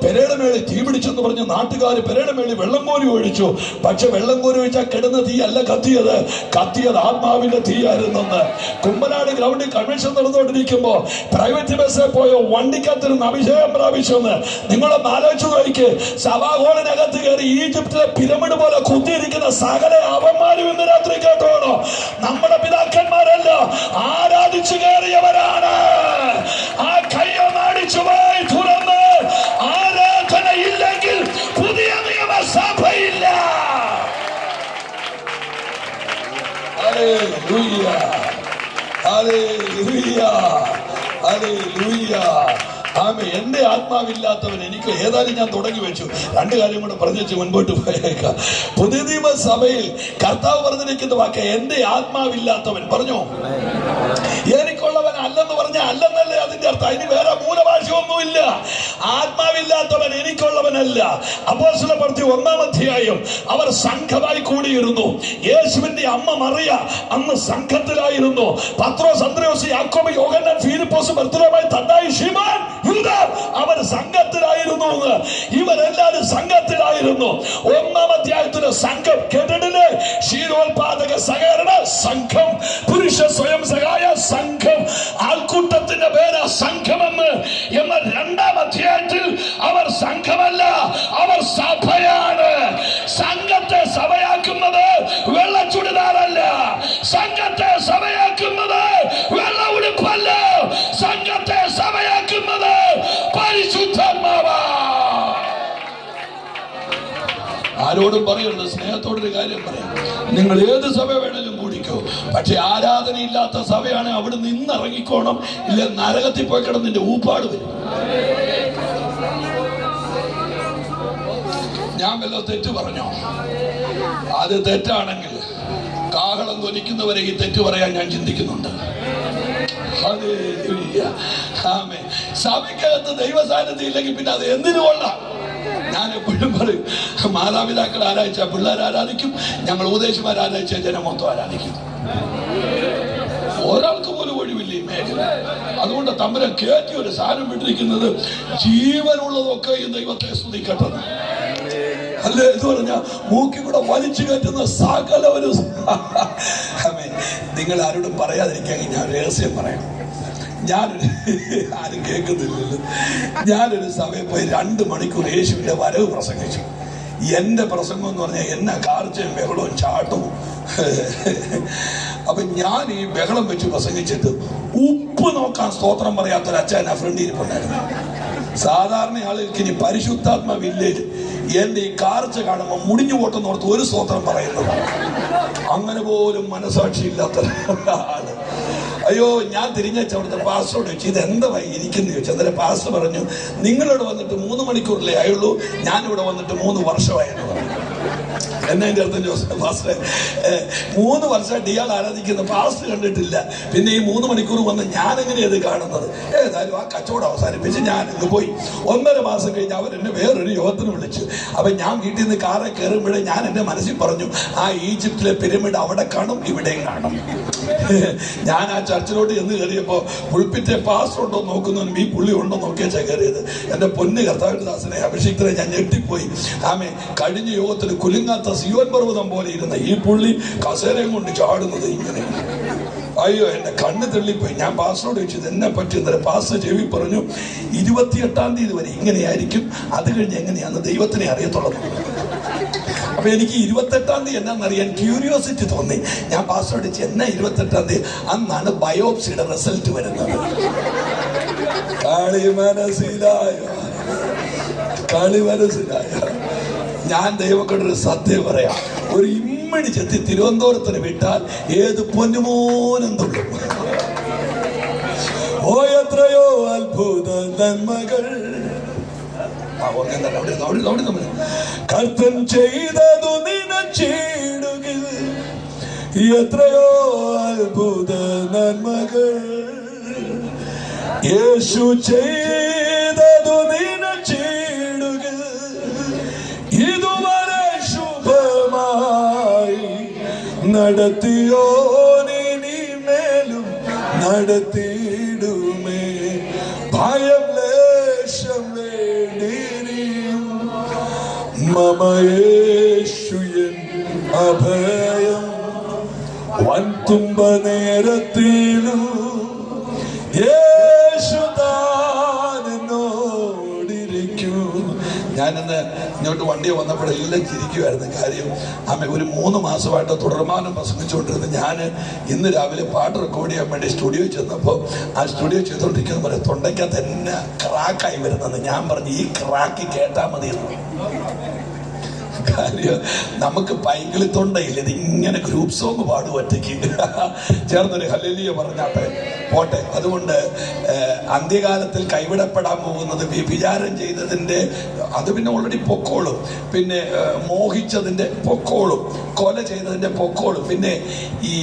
പെരയുടെ മേളിൽ തീ പിടിച്ചെന്ന് പറഞ്ഞ് നാട്ടുകാർ പെരയുടെ മേളിൽ വെള്ളം കോരി ഒഴിച്ചു. പക്ഷെ വെള്ളം കോരി ഒഴിച്ചാൽ കിടന്ന തീ അല്ല കത്തിയത് ആത്മാവിന്റെ തീയായിരുന്നെന്ന്. കുമ്പനാട് ഗ്രൗണ്ടിൽ കൺവെൻഷൻ നടന്നുകൊണ്ടിരിക്കുമ്പോ പ്രൈവറ്റ് ബസ്സിൽ പോയോ വണ്ടിക്കകത്തിരുന്ന് അഭിഷേകം പ്രാപിച്ചെന്ന് നിങ്ങളൊന്ന് ആലോചിച്ചു നോക്കി. സഭാഹോളിനകത്ത് കയറി ഈജിപ്തിലെ പിരമിഡ് പോലെ കുത്തിയിരിക്കുന്ന സകല അവന്മാരും ഇന്ന് രാത്രി കേട്ടോണോ? നമ്മുടെ പിതാക്കന്മാരല്ല, ആരാധിച്ചു കയറിയവരാണ്. ആ കയ്യൊന്നടിച്ചു പോയി തുറന്ന് ആരാധന ഇല്ലെങ്കിൽ പുതിയ നിയമസഭയില്ല. Hallelujah, hallelujah, hallelujah. എന്റെ ആത്മാവില്ലാത്തവൻ എനിക്ക് ഏതായാലും ഞാൻ തുടങ്ങി വെച്ചു. 2 കാര്യം കൂടെ പറഞ്ഞു മുൻപോട്ട് പോയേക്കാം. പുതിയ നിയമസഭയിൽ കർത്താവ് പറഞ്ഞിരിക്കുന്ന വാക്ക് എന്റെ ആത്മാവില്ലാത്തവൻ. പറഞ്ഞു എനിക്കുള്ളവൻ അല്ലെന്ന് പറഞ്ഞാൽ അല്ലെന്നല്ലേ അതിന്റെ അർത്ഥം. അതിന് വേറെ മൂലഭാഷയൊന്നുമില്ല. ആത്മാവില്ലാത്തവൻ എനിക്കുള്ളവനല്ല. അപ്പോസ്തല പ്രവൃത്തി 1-ാം അധ്യായം അവർ സംഘമായി കൂടിയിരുന്നു. യേശുവിന്റെ അമ്മ മറിയ അന്ന് സംഘത്തിലായിരുന്നു. പത്രോസ്, അന്ത്രയോസ്, യാക്കോബ്, യോഹന്നാൻ, ഫിലിപ്പോസ്, ബർത്തലോമായി, തദ്ദായി, ശിമോൻ, അവർ സംഘത്തിലായിരുന്നു. ഇവരെല്ലാരും സംഘത്തിലായിരുന്നു. 1-ാം അധ്യായത്തിലെ സംഘം കേട്ടിട്ടില്ലേ? ക്ഷീരോത്പാദക സഹകരണ സംഘം, പുരുഷ സ്വയം സഹായ സംഘം, ആൾക്കൂട്ടത്തിന്റെ പേര് സംഘമെന്ന്. എന്നാൽ 2-ാം അധ്യായത്തിൽ അവർ സംഘമല്ല, അവർ സഭയാണ്. സംഘത്തെ സഭയാക്കുന്നത് വെള്ള ചുടിദാറല്ല. സംഘത്തെ സഭയാക്കുന്നത് വെള്ള ഉടുപ്പല്ല. സംഘത്തെ സഭയാക്കുന്നത് പരിശുദ്ധാത്മാവാ. ആരോടും പറയരുത്, സ്നേഹത്തോടൊരു കാര്യം പറയാം. നിങ്ങൾ ഏത് സഭ വേണേലും കൂടിക്കോ, പക്ഷെ ആരാധനയില്ലാത്ത സഭയാണ് അവിടെ നിന്ന് ഇറങ്ങിക്കോണം. ഇല്ല നരകത്തിൽ പോയി കിടന്നിന്റെ ഊപ്പാട് വരും. ഞാൻ വല്ല തെറ്റ് പറഞ്ഞോ? അത് തെറ്റാണെങ്കിൽ കാഹളം ധ്വനിക്കുന്നവരെ ഈ തെറ്റ് പറയാൻ ഞാൻ ചിന്തിക്കുന്നുണ്ട്. സഭയ്ക്കകത്ത് ദൈവ സാന്നിധ്യം ഇല്ലെങ്കിൽ പിന്നെ അത് എന്തിനു കൊള്ളാം? ഞാൻ എപ്പോഴും പറയും, മാതാപിതാക്കൾ ആരാധിച്ചാൽ പിള്ളേർ ആരാധിക്കും, ഞങ്ങൾ ഉപദേശിമാർ ആരാധിച്ചാൽ ജനം മൊത്തം ആരാധിക്കും. ഒരാൾക്ക് പോലും ഒഴിവില്ല ഈ മേഖല. അതുകൊണ്ട് തമ്പുരാൻ കയറ്റി ഒരു സാധനം വിട്ടിരിക്കുന്നത് ജീവനുള്ളതൊക്കെ ഈ ദൈവത്തെ സ്തുതിക്കട്ടെ. അല്ലേ എന്ന് പറഞ്ഞാൽ മൂക്കി കൂടെ വലിച്ചു കയറ്റുന്ന സകലവരും. നിങ്ങൾ ആരോടും പറയാതിരിക്കാൻ ഞാൻ രഹസ്യം പറയാം. ആരും കേൾക്കുന്നില്ലല്ലോ. ഞാനൊരു സമയം പോയി 2 മണിക്കൂർ യേശുവിന്റെ വരവ് പ്രസംഗിച്ചു. എന്റെ പ്രസംഗം എന്ന് പറഞ്ഞാൽ എന്നാ കാർച്ചയും ബഹളവും ചാട്ടവും. അപ്പൊ ഞാൻ ഈ ബഹളം വെച്ച് പ്രസംഗിച്ചിട്ട് ഉപ്പ് നോക്കാൻ സ്തോത്രം പറയാത്തൊരു അച്ഛൻ ആ ഫ്രണ്ട് ഇരിപ്പുണ്ടായിരുന്നു. സാധാരണ ആളുകൾക്ക് ഇനി പരിശുദ്ധാത്മ വില്ലേജ് എന്റെ ഈ കാർച്ച കാണുമ്പോൾ മുടിഞ്ഞു പോട്ടെന്ന് ഓർത്ത് ഒരു സ്തോത്രം പറയുന്നത്. അങ്ങനെ പോലും മനസാക്ഷി ഇല്ലാത്ത ആള്. അയ്യോ, ഞാൻ തിരിഞ്ഞേച്ച അവിടുത്തെ പാസ്റ്ററോട് ചോദിച്ചു, ഇത് എന്താ ഇരിക്കുന്നു ചോദിച്ചു. അന്നേരം പാസ്റ്റർ പറഞ്ഞു, നിങ്ങളിവിടെ വന്നിട്ട് 3 മണിക്കൂറിലേ ആയുള്ളൂ, ഞാനിവിടെ വന്നിട്ട് 3 വർഷമായെന്ന് പറഞ്ഞു. എന്നെ എൻ്റെ അർത്ഥം ജോസഫ് പാസ്റ്റർ 3 വർഷമായിട്ട് ഇയാൾ ആരാധിക്കുന്ന പാസ്റ്റർ കണ്ടിട്ടില്ല. പിന്നെ ഈ 3 മണിക്കൂർ വന്ന് ഞാൻ എങ്ങനെയത് കാണുന്നത്? ഏതായാലും ആ കച്ചവടം അവസാനിപ്പിച്ച് ഞാൻ അങ്ങ് പോയി. 1.5 മാസം കഴിഞ്ഞ് അവരെന്നെ വേറൊരു യോഗത്തിന് വിളിച്ചു. അപ്പൊ ഞാൻ വീട്ടിൽ നിന്ന് കാറെ കയറുമ്പോഴേ ഞാൻ എൻ്റെ മനസ്സിൽ പറഞ്ഞു, ആ ഈജിപ്തിലെ പിരമിഡ് അവിടെ കാണും, ഇവിടെയും കാണും. ഞാൻ ആ ചർച്ചിലോട്ട് ചെന്ന് കയറിയപ്പോ പുൾപിറ്റെ പാസ്റ്റർ ഉണ്ടോ നോക്കുന്നവനും ഈ പുള്ളി ഉണ്ടോ നോക്കിയാ കയറിയത്. എന്റെ പൊന്ന് കർത്താവിന്റെ ദാസനെ അഭിഷിക്തരെ ഞാൻ ഞെട്ടിപ്പോയി. കഴിഞ്ഞ യോഗത്തിന് കുലുങ്ങാത്ത സിയോൻ പർവ്വതം പോലെ ഇരുന്ന ഈ പുള്ളി കസേരയും കൊണ്ട് ചാടുന്നത് ഇങ്ങനെ. അയ്യോ, എന്റെ കണ്ണ് തള്ളിപ്പോയി. ഞാൻ പാസ്റ്ററോട് ചോദിച്ചു, എന്നെ പറ്റി. അന്നേരം പാസ്റ്റർ ചെവി പറഞ്ഞു, 28-ാം തീയതി വരെ ഇങ്ങനെയായിരിക്കും, അത് കഴിഞ്ഞ് എങ്ങനെയാന്ന് ദൈവത്തിനെ അറിയത്തുള്ളൂ. അപ്പൊ എനിക്ക് 28-ാം തീയതി എന്നാന്നറിയാൻ ക്യൂരിയോസിറ്റി തോന്നി. ഞാൻ പാസ്റ്ററോട് എന്നാ 28-ാം തീയതി? അന്നാണ് ബയോപ്സിയുടെ റിസൾട്ട് വരുന്നത്. കളി മനസ്സിലായ ഞാൻ ദൈവക്കൊണ്ടൊരു സത്യം പറയാം. ഒരു ഇമ്മണി ചെത്തി തിരുവനന്തപുരത്തിന് വിട്ടാൽ ഏത് പൊന്നുമോനും തുള്ളും. ഓ എത്രയോ അത്ഭുത നന്മകൾ കർത്തൻ ചെയ്തതു നിനച്ചിടുകിൽ, എത്രയോ അത്ഭുത നന്മകൾ യേശു ചെയ്തതു നിനച്ചിടുകിൽ, ഇതുവരെ ശുഭമായി നടത്തിയോ നീ മേലും നടത്തിയിടുമേ. ഭയം ലേശം വേണ്ടിയും മമ യേശുയൻ അഭയം വൻതുമ്പ നേരത്തിലും ഞാനിന്ന് ഇങ്ങോട്ട് വണ്ടി വന്നപ്പോഴെല്ലാം ചിരിക്കുമായിരുന്നു. കാര്യം ഒരു 3 മാസമായിട്ട് തുടർമാനം പ്രസംഗിച്ചുകൊണ്ടിരുന്നു. ഞാൻ ഇന്ന് രാവിലെ പാട്ട് റെക്കോർഡ് ചെയ്യാൻ വേണ്ടി സ്റ്റുഡിയോ ചെന്നപ്പോൾ ആ സ്റ്റുഡിയോ ചെയ്തുകൊണ്ടിരിക്കുന്ന പോലെ തൊണ്ടയ്ക്കകത്ത് തന്നെ ക്രാക്കായി വരുന്നത്. ഞാൻ പറഞ്ഞു ഈ ക്രാക്ക് കേട്ടാൽ മതി. കാര്യം നമുക്ക് പൈങ്കിളി തൊണ്ടയില്ല, ഇതിങ്ങനെ ഗ്രൂപ്പ് സോങ് പാടും ഒറ്റയ്ക്ക് ചേർന്നൊരു ഹല്ലേലൂയ പറഞ്ഞാട്ടെ പോട്ടെ. അതുകൊണ്ട് അന്ത്യകാലത്തിൽ കൈവിടപ്പെടാൻ പോകുന്നത് വിചാരം ചെയ്തതിൻ്റെ അത് പിന്നെ ഓൾറെഡി പൊക്കോളും, പിന്നെ മോഹിച്ചതിൻ്റെ പൊക്കോളും, കൊല ചെയ്തതിൻ്റെ പൊക്കോളും. പിന്നെ ഈ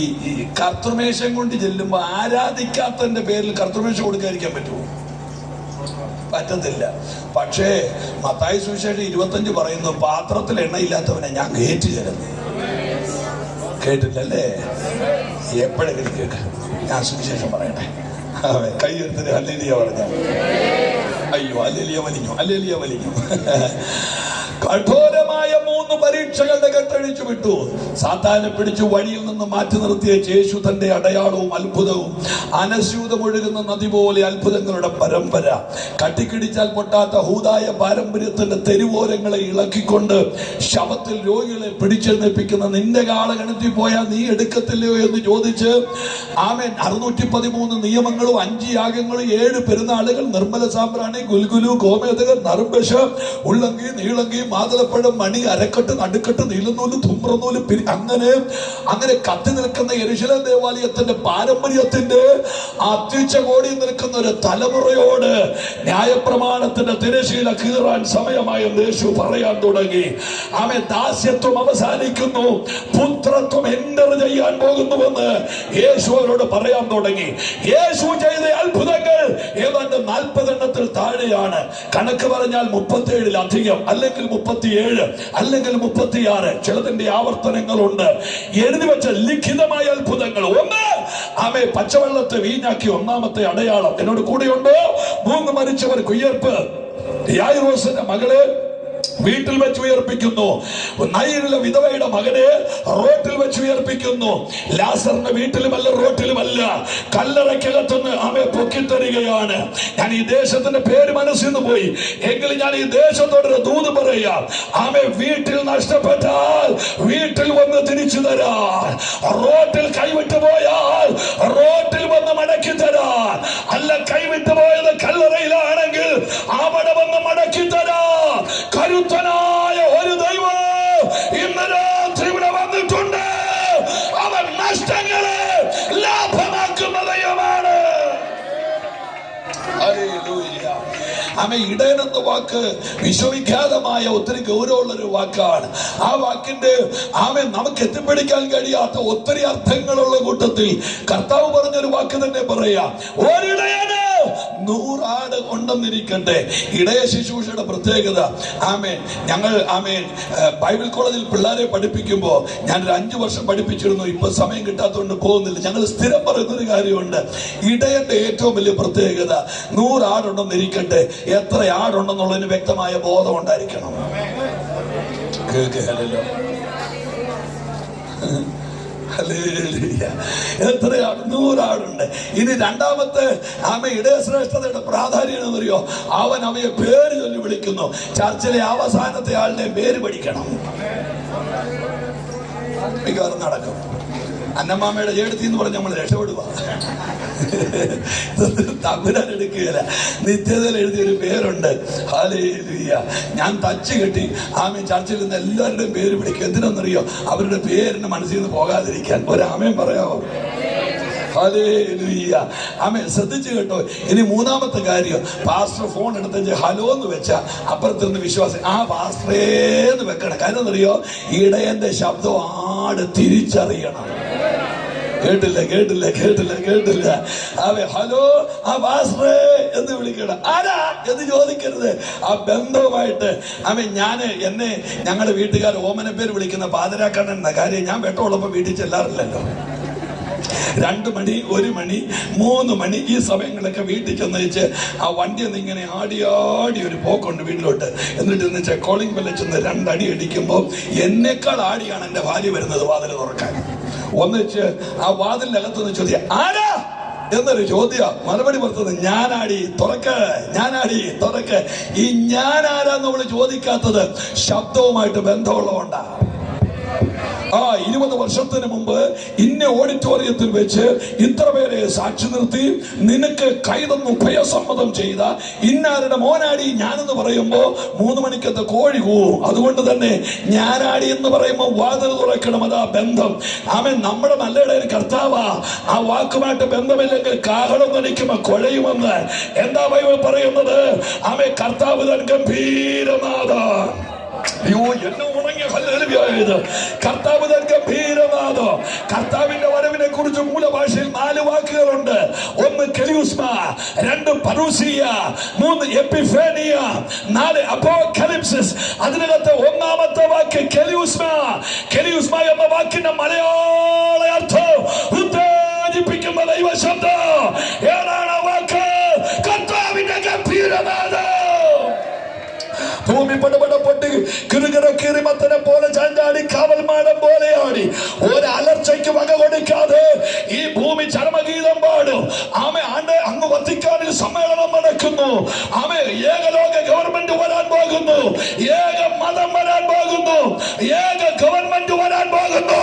കർത്തൃമേശം കൊണ്ട് ചെല്ലുമ്പോൾ ആരാധിക്കാത്തതിൻ്റെ പേരിൽ കർത്തൃമേശം കൊടുക്കാതിരിക്കാൻ പറ്റുമോ? പറ്റത്തില്ല. പക്ഷേ മത്തായി സുവിശേഷം 25 പറയുന്നു, പാത്രത്തിൽ എണ്ണയില്ലാത്തവനെ ഞാൻ കയറ്റി തരുന്നു. കേട്ടില്ലല്ലേ? എപ്പോഴെങ്കിലും കേൾക്ക. ഞാൻ സുവിശേഷം പറയട്ടെ. കൈ എടുത്തിട്ട് ഹല്ലേലൂയ പറഞ്ഞ അയ്യോ ഹല്ലേലൂയ വലിഞ്ഞു. കഠോരമായ 3 പരീക്ഷകളുടെ കെട്ടഴിച്ചു വിട്ടു. സാത്താനെ പിടിച്ചു വഴിയിൽ നിന്ന് മാറ്റി നിർത്തിയ യേശു തന്റെ അടയാളവും അത്ഭുതവും, അനസ്യൂതമൊഴുകുന്ന നദി പോലെ അത്ഭുതങ്ങളുടെ പരമ്പര, കട്ടിക്കിടിച്ചാൽ പൊട്ടാത്ത ഹൂദായ പാരമ്പര്യത്തിന്റെ തെരുവോരങ്ങളെ ഇളക്കിക്കൊണ്ട് ശവത്തിൽ രോഗികളെ പിടിച്ചെഴുന്നേൽപ്പിക്കുന്ന നിന്റെ കാളഗണത്തിൽ പോയാൽ നീ എടുക്കത്തില്ലയോ എന്ന് ചോദിച്ച് ആമേൻ 613 നിയമങ്ങളും 5 യാഗങ്ങളും 7 പെരുന്നാളുകൾ, നിർമ്മല സാമ്പ്രാണി, ഗുൽഗുലു, ഗോമേതകർ, നറുംബശ, ഉള്ളങ്കി, നീളങ്കി, മാതളപ്പഴം, മണി, അരക്കെട്ട്, നടുക്കെട്ട്, നീലനൂല്, ധൂമ്രനൂല്, അങ്ങനെ കത്തി നിൽക്കുന്ന യെരൂശലേം ദേവാലയത്തിന്റെ പാരമ്പര്യത്തിന്റെ അത്യുച്ചകോടിയിൽ നിൽക്കുന്ന ഒരു തലമുറയോട് ന്യായപ്രമാണത്തിന്റെ തിരശീല കീറാൻ സമയമായ യേശു പറയാൻ തുടങ്ങി. ദാസ്യത്വം അവസാനിക്കുന്നു, പുത്രത്വം എൻ്റർ ചെയ്യാൻ പോകുന്നുവെന്ന് യേശു അവരോട് പറയാൻ തുടങ്ങി. യേശു ചെയ്ത അത്ഭുതങ്ങൾ ഏതാണ്ട് 40 എണ്ണത്തിൽ താഴെയാണ്. കണക്ക് പറഞ്ഞാൽ 37-ലധികം, അല്ലെങ്കിൽ 37, അല്ലെങ്കിൽ 36. ചിലതിന്റെ ആവർത്തനങ്ങളുണ്ട്. എഴുതി വെച്ച ലിഖിതമായ അത്ഭുതങ്ങൾ. ഒന്ന്, പച്ചവെള്ളത്തെ വീഞ്ഞാക്കി 1ാമത്തെ അടയാളം. എന്നോട് കൂടെയുണ്ടോ? 3 മരിച്ചവർക്ക് ഉയർപ്പ്. യായിറോസിന്റെ മകളെ വീട്ടിൽ വെച്ച് ഉയർപ്പിക്കുന്നു. നൈനിലെ വിധവയുടെ മകനെ റോട്ടിൽ വെച്ച് ഉയർപ്പിക്കുന്നു. ലാസറിന്റെ വീട്ടിലുമല്ല റോട്ടിലുമല്ല, കല്ലറയ്ക്കകത്തുനിന്ന് ആമെ പൊക്കിത്തരികയാണ്. ഞാൻ ഈ ദേശത്തിന്റെ പേര് മനസ്സിൽ നിന്ന് പോയി എങ്കിലും ഞാൻ ഈ ദേശത്തോടൊരു ദൂത് പറയാം. ആമെ വീട്ടിൽ നഷ്ടപ്പെട്ടാൽ വീട്ടിൽ വന്ന് തിരിച്ചു തരാൻ, റോട്ടിൽ കൈവിട്ടു പോയാൽ റോട്ടിൽ വന്ന് മടക്കി തരാൻ, അല്ല കൈവിട്ടു പോയത് കല്ലറയിലാണെങ്കിൽ അവിടെ വന്ന് മടക്കി തരാൻ കരുത്തനായ ഒരു ദൈവം ഇന്ന് രാത്രി ഇവിടെ വന്നിട്ടുണ്ട്. അവൻ നഷ്ടങ്ങളെ ലാഭമാക്കുന്ന ദൈവമാണ്. ഇടയൻ എന്ന വാക്ക് വിശ്വവിഖ്യാതമായ ഒത്തിരി ഗൗരവമുള്ളൊരു വാക്കാണ്. ആ വാക്കിന്റെ നമുക്ക് എത്തിപ്പിടിക്കാൻ കഴിയാത്ത ഒത്തിരി അർത്ഥങ്ങളുള്ള കൂട്ടത്തിൽ കർത്താവ് പറഞ്ഞൊരു വാക്ക് തന്നെ പറയാം. ഒരിടയന് 100 ആട് ഉണ്ടെന്നിരിക്കട്ടെ. ഇടയ ശുശ്രൂഷയുടെ പ്രത്യേകത ഞങ്ങൾ ബൈബിൾ കോളേജിൽ പിള്ളേരെ പഠിപ്പിക്കുമ്പോൾ ഞാനൊരു 5 വർഷം പഠിപ്പിച്ചിരുന്നു. ഇപ്പൊ സമയം കിട്ടാത്തതുകൊണ്ട് പോകുന്നില്ല. ഞങ്ങൾ സ്ഥിരം പറയുന്നൊരു കാര്യമുണ്ട്. ഇടയന്റെ ഏറ്റവും വലിയ പ്രത്യേകത 100 ആടുണ്ടെന്നിരിക്കട്ടെ, എത്ര ആടുണ്ടെന്നുള്ളതിന് വ്യക്തമായ ബോധം ഉണ്ടായിരിക്കണം. എത്രയാണ്? 100 ആടുണ്ട്. ഇനി രണ്ടാമത്തെ ഇടയശ്രേഷ്ഠതയുടെ പ്രാധാന്യം എന്നറിയോ? അവയെ പേര് ചൊല്ലി വിളിക്കുന്നു. ചർച്ചിലെ അവസാനത്തെ ആളുടെ പേര് പഠിക്കണം. മിക്കവാറും നടക്കും. അന്നമാമയുടെ ചേട്ടത്തി എന്ന് പറഞ്ഞ് നമ്മൾ രക്ഷപ്പെടുക. തമ്പുരാൻ എടുക്കുകയില്ല. നിത്യതയിൽ എഴുതിയൊരു പേരുണ്ട്. ഹല്ലേലൂയ. ഞാൻ തച്ച് കെട്ടി ആമേൻ ചർച്ചയിൽ നിന്ന് എല്ലാവരുടെയും പേര് വിളിക്കും. എന്തിനാണെന്നറിയോ? അവരുടെ പേരിന് മനസ്സിൽ നിന്ന് പോകാതിരിക്കാൻ. ഒരാമേൻ പറയാമോ? ഹല്ലേലൂയ. ആമേൻ. ശ്രദ്ധിച്ചു കേട്ടോ. ഇനി മൂന്നാമത്തെ കാര്യം, പാസ്റ്റർ ഫോൺ എടുത്ത് ഹലോ എന്ന് വെച്ചാ അപ്പുറത്ത് നിന്ന് വിശ്വാസം ആ പാസ്റ്ററേന്ന് വെക്കണം. കാര്യം എന്നറിയോ? ഇടയന്റെ ശബ്ദം ആട് തിരിച്ചറിയണം. കേട്ടില്ല കേട്ടില്ല കേട്ടില്ല കേട്ടില്ല. അവൻ ഹലോ ആ പാസ്റ്ററേ എന്ന് വിളിക്കണം. ആരാ എന്ന് ചോദിക്കരുത്. ആ ബന്ധവുമായിട്ട് അവൻ എന്നെ ഞങ്ങളുടെ വീട്ടുകാർ ഓമന പേര് വിളിക്കുന്ന പാതിരാക്കണ്ണൻ എന്ന കാര്യം ഞാൻ വെട്ടമുള്ളപ്പോ വീട്ടിൽ ചെല്ലാറില്ലല്ലോ. 2 മണി 1 മണി 3 മണി ഈ സമയങ്ങളൊക്കെ വീട്ടിൽ ചെന്ന് വെച്ച് ആ വണ്ടി ഒന്ന് ഇങ്ങനെ ആടി ഒരു പോക്കുണ്ട് വീട്ടിലോട്ട്. എന്നിട്ട് എന്ന് വെച്ചാൽ കോളിംഗ് ബെല്ലിൽ ചെന്ന് 2 അടി അടിക്കുമ്പോൾ എന്നെക്കാൾ ആടിയാണ് എന്റെ ഭാര്യ വരുന്നത് വാതിൽ തുറക്കാൻ. ഒന്നിച്ച് ആ വാതിലിനകത്തുനിന്ന് ചോദ്യം ആരാ എന്നൊരു ചോദ്യ. മറുപടി പറഞ്ഞത് ഞാനാടി തുറക്ക്. ഈ ഞാനാരാന്ന് നമ്മൾ ചോദിക്കാത്തത് ശബ്ദവുമായിട്ട് ബന്ധമുള്ളതുകൊണ്ടാ. 20 വർഷത്തിന് മുമ്പ് ഇന്ന ഓഡിറ്റോറിയത്തിൽ വെച്ച് ഇത്ര പേരെ സാക്ഷി നിർത്തി നിനക്ക് കൈതന്നു ഭയസമ്മതം ചെയ്ത ഇന്നാരുടെ മോനാടി ഞാനെന്ന് പറയുമ്പോ 3 മണിക്കത്തെ കോഴി കൂവും. അതുകൊണ്ട് തന്നെ ഞാനാടി എന്ന് പറയുമ്പോൾ വാതിൽ തുറക്കണം. അതാ ബന്ധം. ആമേൻ. നമ്മുടെ നല്ലയുടെ കർത്താവാ. ആ വാക്കുമായിട്ട് ബന്ധമില്ലെങ്കിൽ കാഹളം നടിക്കുമ്പോ കുഴയുമെന്ന് എന്താ ബൈബിൾ പറയുന്നത്? ആമേൻ. കർത്താവ് തൻ ഗംഭീരനാഥ. അയ്യോ എന്നെ ഉണങ്ങിയ ഹല്ലേലൂയ. കർത്താവ് തൻ ഗംഭീരനാഥ. കർത്താവിന്റെ വരവിനെ കുറിച്ച് മൂലഭാഷയിൽ 4 വാക്കുകളുണ്ട്. 1 കെലിയുസ്മ, 2 പരൂസിയ, 3 എപ്പിഫാനിയ, 4 അപ്പോകലിപ്സിസ്. അതിനകത്ത് 1-ാമത്തെ വാക്ക് കെലിയുസ്മ. കെലിയുസ്മ എന്ന വാക്കിന്റെ മലയാള അർത്ഥം ഉത്തേജിപ്പിക്കുന്ന ദൈവശബ്ദം. ഏതാണ് വാക്ക്? കർത്താവിന്റെ ഗംഭീരനാഥ. ഭൂമി പടപടപ്പെട്ട് കിറുകിറക്കിറിമത്തനെ പോലെ ചാഞ്ചാടി കാവൽമാടം പോലെയാടി ഒരലർച്ചയ്ക്ക് വക കൊടുക്കാതെ ഈ ഭൂമി ചരമഗീതം പാടും. അങ്ങ് വത്തിക്കാനിൽ സമ്മേളനം നടക്കുന്നു. ഏകലോക ഗവൺമെന്റ് വരാൻ പോകുന്നു. ഏക മതം വരാൻ പോകുന്നു. ഏക ഗവൺമെന്റ് വരാൻ പോകുന്നു.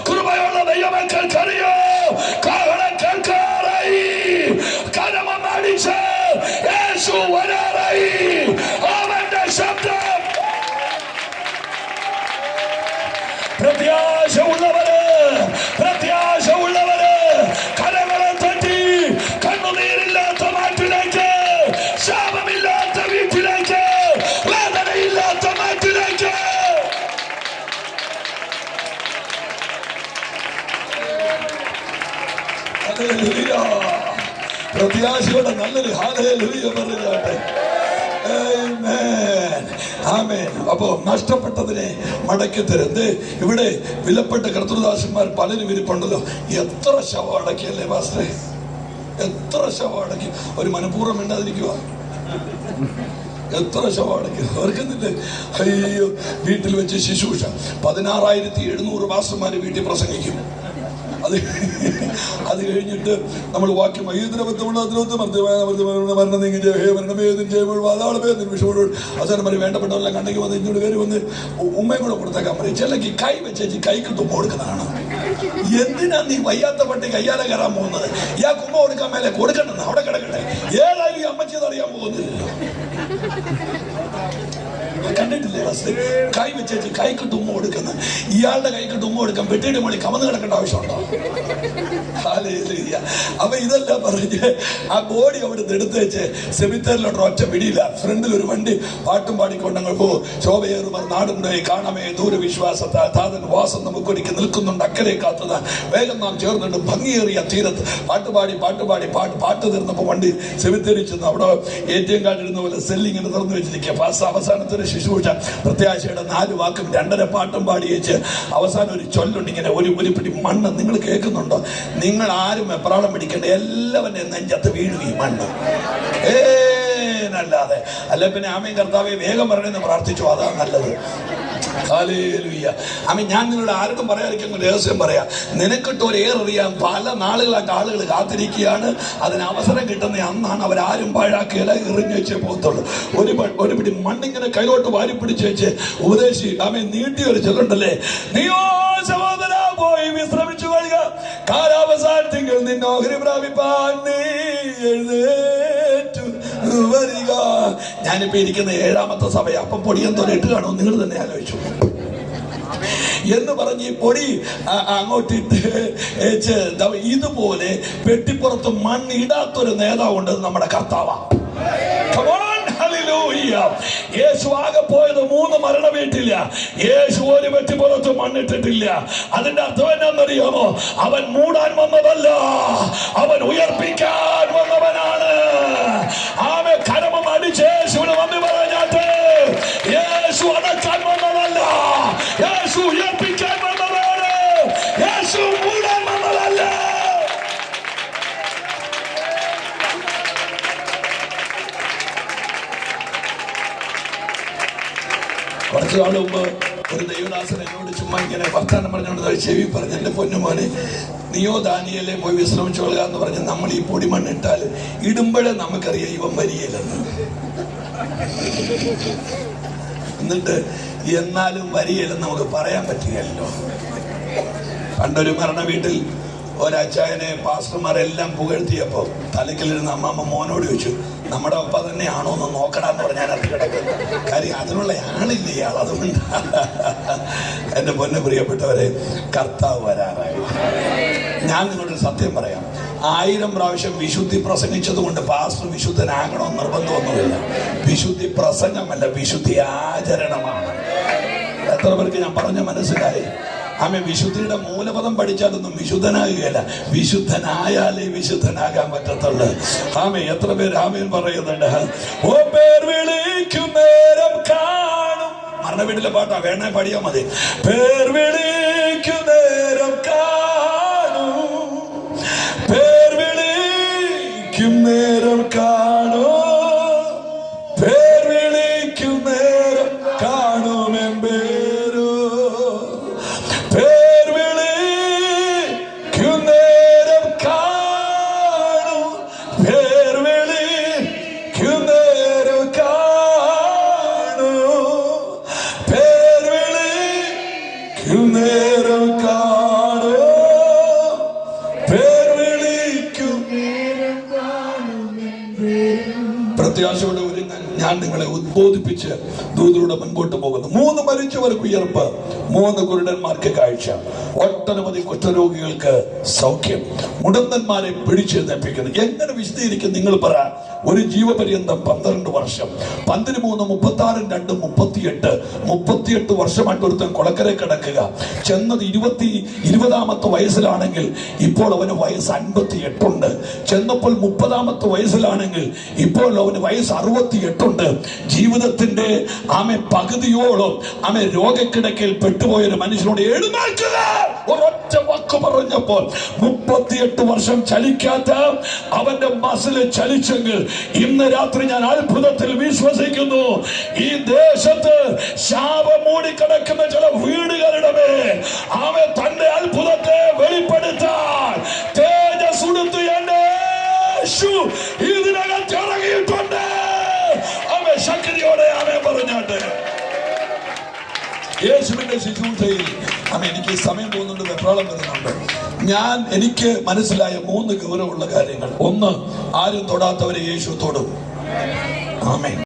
കൃപയുള്ള ദൈവമക്കൾക്കറിയോ? കാഹളം കേൾക്കാറായി. കരമം അടിച്ച് യേശു വരാറായി. അവന്റെ ശബ്ദം. പ്രത്യാശയുള്ളവര് കരങ്ങളെ തട്ടി കണ്ണുനീരില്ലാത്ത നാട്ടിലേക്ക്, ശാപമില്ലാത്ത വീട്ടിലേക്ക്, വേദനയില്ലാത്ത നാട്ടിലേക്ക്. പ്രത്യാശയുടെ നല്ലൊരു ഹല്ലേലൂയ പറഞ്ഞാട്ടെ. ആമേൻ. അപ്പോ നഷ്ടപ്പെട്ടതിനെ മടക്കി തരുന്നത്. ഇവിടെ വിലപ്പെട്ട കർത്തൃദാസന്മാർ പലരും ഇരിപ്പുണ്ടല്ലോ. എത്ര ശവം അടക്കിയല്ലേ പാസ്റ്ററെ? എത്ര ശവം അടക്കി. ഒരു മനഃപൂർവ്വം മിണ്ടാതിരിക്കുക. എത്ര ശവം അടക്കി ഓർക്കുന്നില്ലേ? അയ്യോ. വീട്ടിൽ വെച്ച് ശുശ്രൂഷ 16,700 പാസ്റ്റർമാര് വീട്ടിൽ പ്രസംഗിക്കും. അത് കഴിഞ്ഞിട്ട് നമ്മൾ വാക്യം അവസാനം പറയും വേണ്ടപ്പെട്ടവരെല്ലാം കണ്ടെങ്കിൽ വന്ന് ഇങ്ങോട്ട് കയറി വന്ന് ഉമ്മയും കൂടെ കൊടുത്തേക്കാൻ പറയും. ചിലക്ക് കൈ വെച്ചേച്ച് കൈക്ക് തുമ്മ കൊടുക്കുന്നതാണ്. എന്തിനാ നീ വയ്യാത്ത പട്ടി കയ്യാലെ കയറാൻ പോകുന്നത്? ഇയാൾക്ക് ഉമ്മ കൊടുക്കാൻ മേലെ കൊടുക്കണ്ടെന്ന് അവിടെ കിടക്കട്ടെ. ഏതായാലും ഈ അമ്മച്ചത് അറിയാൻ പോകുന്നില്ലല്ലോ. കണ്ടിട്ടില്ലേ? കൈ വെച്ചേച്ച് കൈക്ക് തുമ്മ കൊടുക്കുന്ന ഇയാളുടെ കൈക്ക് തുമ്മ കൊടുക്കാൻ പെട്ടിയുടെ മുകളിൽ കമന്ന് കിടക്കേണ്ട ആവശ്യമുണ്ടോ? അപ്പൊ ഇതെല്ലാം പറഞ്ഞ് ആ ബോഡി അവിടെ നിന്ന് എടുത്ത് വെച്ച് സെമിത്തേരിലോട്ട് ഒറ്റ പിടിയില്ല. ഫ്രണ്ടിൽ ഒരു വണ്ടി പാട്ടും പാടിക്കൊണ്ടങ്ങൾ പോ. ശോഭയേറുമാർ നാടുണ്ടായി കാണമേ ദൂരവിശ്വാസത്താൽ താതൻ വാസം നമുക്കൊരുക്കി നിൽക്കുന്നുണ്ട് അക്കരെ കാത്തുതാൻ. വേഗം നാം ചേർന്നിട്ട് ഭംഗിയേറിയ തീരത്ത് പാട്ട് തീർന്നപ്പോ വണ്ടി സെമിത്തേരി ചെന്ന് അവിടെ ATM കാർഡ് ഇടുന്ന പോലെ സെല്ലിങ്ങനെ തുറന്നു വെച്ചിരിക്കുക. അവസാനത്തൊരു ശുശ്രൂഷ പ്രത്യാശയുടെ 4 വാക്കും 2.5 പാട്ടും പാടി വെച്ച് അവസാനം ഒരു ചൊല്ലുണ്ട് ഇങ്ങനെ ഒരു പിടി മണ്ണ്. നിങ്ങൾ കേൾക്കുന്നുണ്ടോ? നിങ്ങൾ ആരും എപ്രാളം പിടിക്കേണ്ട. എല്ലാവരുടെ നെഞ്ചത്ത് വീഴും ഈ മണ്ണ്. എന്നല്ലാതെ. അല്ലെ പിന്നെ ആമേൻ കർത്താവെ വേഗം പറയണമെന്ന് പ്രാർത്ഥിച്ചു, അതാ നല്ലത്. ഹല്ലേലൂയ. ആമേൻ. ഞാൻ നിങ്ങളുടെ ആരോടും പറയാതിരിക്കുന്ന രഹസ്യം പറയാം. നിനക്കിട്ട് ഒരു ഏറെറിയാൻ പല നാളുകളായിട്ട് ആളുകൾ കാത്തിരിക്കുകയാണ്. അതിന് അവസരം കിട്ടുന്ന അന്നാണ് അവരാരും പാഴാക്കിയില്ല, എറിഞ്ഞു വെച്ചേ പോകത്തുള്ളൂ. ഒരു പിടി മണ്ണിങ്ങനെ കൈലോട്ട് വാരി പിടിച്ച് വെച്ച് ഉപദേശി ആമേൻ നീട്ടി ഒരു ചൊല്ലുണ്ടല്ലേ, നീയോ സഹോദര പോയി വിശ്രമിച്ചു കൊള്ളുക, കാലാവസാനത്തിൽ നിന്നെ ഓഹരി പ്രാപിപ്പാൻ നീ എഴുന്നേറ്റു വരിക. ഞാനിപ്പോ ഇരിക്കുന്ന 7ാമത്തെ സഭ. അപ്പം പൊടിയെന്തോരം ഇട്ട് കാണുമോ നിങ്ങൾ തന്നെ ആലോചിച്ചു എന്ന് പറഞ്ഞ് ഈ പൊടി അങ്ങോട്ടിട്ട് ഇതുപോലെ പെട്ടിപ്പുറത്ത് മണ്ണിടാത്തൊരു നേതാവുണ്ട്, നമ്മുടെ കർത്താവാ. യേശു ആകെ പോയത് 3 മരണ വീട്ടില്ല. യേശു ഒരു വെട്ടിപ്പുറത്ത് മണ്ണിട്ടിട്ടില്ല. അതിന്റെ അർത്ഥം എന്നാന്നറിയാമോ? അവൻ മൂടാൻ വന്നതല്ല, അവൻ ഉയർപ്പിക്കാൻ വന്നവനാണ്. ആമേ. കരമം അടിച്ച് യേശുവിന് വന്ന് പറഞ്ഞാട്ട്, യേശു അടക്കാൻ വന്നതല്ല, യേശു ഉയർപ്പിക്കാൻ വന്നതാണ്, യേശു മൂടാൻ വന്നതല്ല. കുറച്ചു നാൾ മുമ്പ് ഒരു ദൈവദാസൻ എന്നോട് ചുമ്മാ ഇങ്ങനെ വർത്താനം പറഞ്ഞുകൊണ്ട് ചെവി പറഞ്ഞു, എന്റെ പൊന്നുമോനെ, നീയോ ദാനിയേലേ പോയി വിശ്രമിച്ചു കൊള്ളുക എന്ന് പറഞ്ഞ് നമ്മൾ ഈ പൊടിമണ്ണിട്ടാൽ ഇടുമ്പോഴേ നമുക്കറിയാം ഇവൻ വരികയില്ലെന്ന്. എന്നിട്ട് എന്നാലും വരികയില്ലെന്ന് നമുക്ക് പറയാൻ പറ്റുകയല്ലോ. പണ്ടൊരു മരണ വീട്ടിൽ ഒരച്ചായനെ പാസ്റ്റർമാരെല്ലാം പുകഴ്ത്തിയപ്പോ തലക്കിലിരുന്ന അമ്മാമ്മ മോനോട് ചോദിച്ചു, നമ്മുടെ ഒപ്പ തന്നെയാണോ എന്ന് നോക്കടാന്ന് പറഞ്ഞാൽ അത് കിടക്കുന്നു. കാര്യം അതിനുള്ള ആളില്ല ഇയാൾ. അതുകൊണ്ട് എന്റെ പൊന്നു പ്രിയപ്പെട്ടവരെ, കർത്താവ് വരാറായി. ഞാൻ നിങ്ങളൊരു സത്യം പറയാം. 1000 പ്രാവശ്യം വിശുദ്ധി പ്രസംഗിച്ചത് കൊണ്ട് പാസ്റ്റർ വിശുദ്ധനാകണമെന്ന് നിർബന്ധമൊന്നുമില്ല. വിശുദ്ധി പ്രസംഗമല്ല, വിശുദ്ധി ആചരണമാണ്. എത്ര പേർക്ക് ഞാൻ പറഞ്ഞ മനസ്സിലായി? ആമേ. വിശുദ്ധിയുടെ മൂലപദം പഠിച്ചാലൊന്നും വിശുദ്ധനാകുകയല്ല, വിശുദ്ധനായാലേ വിശുദ്ധനാകാൻ പറ്റത്തുള്ളൂ. ആമേ. എത്ര പേര് ആമേൻ പറയുന്നുണ്ട്? ഓ പേർ വിളിക്കും നേരം കാണും. മരണ വീട്ടിലെ പാട്ടാ, വേണേ പാടിയാ മതി. പേർ വിളിക്കും നേരം കാണും, പേർ വിളിക്കും നേരം കാണും, പേർ വിളിക്കും നേരം കാണും എമ്പേ. പ്രത്യാശയോടെ ഒരുങ്ങാൻ ഞാൻ നിങ്ങളെ ഉദ്ബോധിപ്പിച്ച് ദൂതരുടെ മുൻപോട്ട് പോകുന്നു. 3 മരിച്ചവർക്ക് ഉയർപ്പ്, 3 കുരുടന്മാർക്ക് കാഴ്ച, ഒട്ടനവധി കുഷ്ഠരോഗികൾക്ക് സൗഖ്യം, മുടന്തന്മാരെ പിടിച്ചെഴുന്നേൽപ്പിക്കുന്നു. എങ്ങനെ വിശദീകരിക്കും നിങ്ങൾ പറ? ഒരു ജീവപര്യന്തം 12 വർഷം, 13, 36, 2, 38 വർഷമായിട്ട് ഒരുത്തൻ കൊളക്കരെ കിടക്കുക. ചെന്നത് 20ാമത്തെ വയസ്സിലാണെങ്കിൽ ഇപ്പോൾ അവന് വയസ്സ് 58 ഉണ്ട്. ചെന്നപ്പോൾ 30ാമത്തെ വയസ്സിലാണെങ്കിൽ ഇപ്പോൾ അവന് വയസ്സ് 68 ഉണ്ട്. ജീവിതത്തിന്റെ പകുതിയോളം രോഗക്കിടക്കയിൽ പെട്ടുപോയൊരു മനുഷ്യനോട് എഴുന്നേൽക്കുക ഒരൊറ്റ വാക്ക് പറഞ്ഞപ്പോൾ 38 വർഷം ചലിക്കാത്ത അവന്റെ മസിൽ ചലിച്ചെങ്കിൽ ഇന്ന് രാത്രി ഞാൻ അത്ഭുതത്തിൽ വിശ്വസിക്കുന്നു. ഈ ദേശത്ത് ശാപം മൂടിക്കിടക്കുന്ന ചില വീടുകളുടെ മേൽ അവൻ തന്റെ അത്ഭുതത്തെ വെളിപ്പെടുത്താൻ തേജസ് ഉടുത്ത് എന്റെ യേശു ഇതിനകത്ത് ഇറങ്ങിയിട്ടുണ്ട്. അവൻ ശക്തിയോടെ അവൻ പറഞ്ഞാട്ടെ. യേശുവിന്റെ ശുശ്രൂഷയിൽ എനിക്ക് സമയം പോകുന്നുണ്ട്, വെപ്രാളം വരുന്നുണ്ട്. എനിക്ക് മനസ്സിലായ 3 ഗൗരവമുള്ള കാര്യങ്ങൾ. 1, ആരും തൊടാത്തവരെ യേശു തൊടും. ആമേൻ.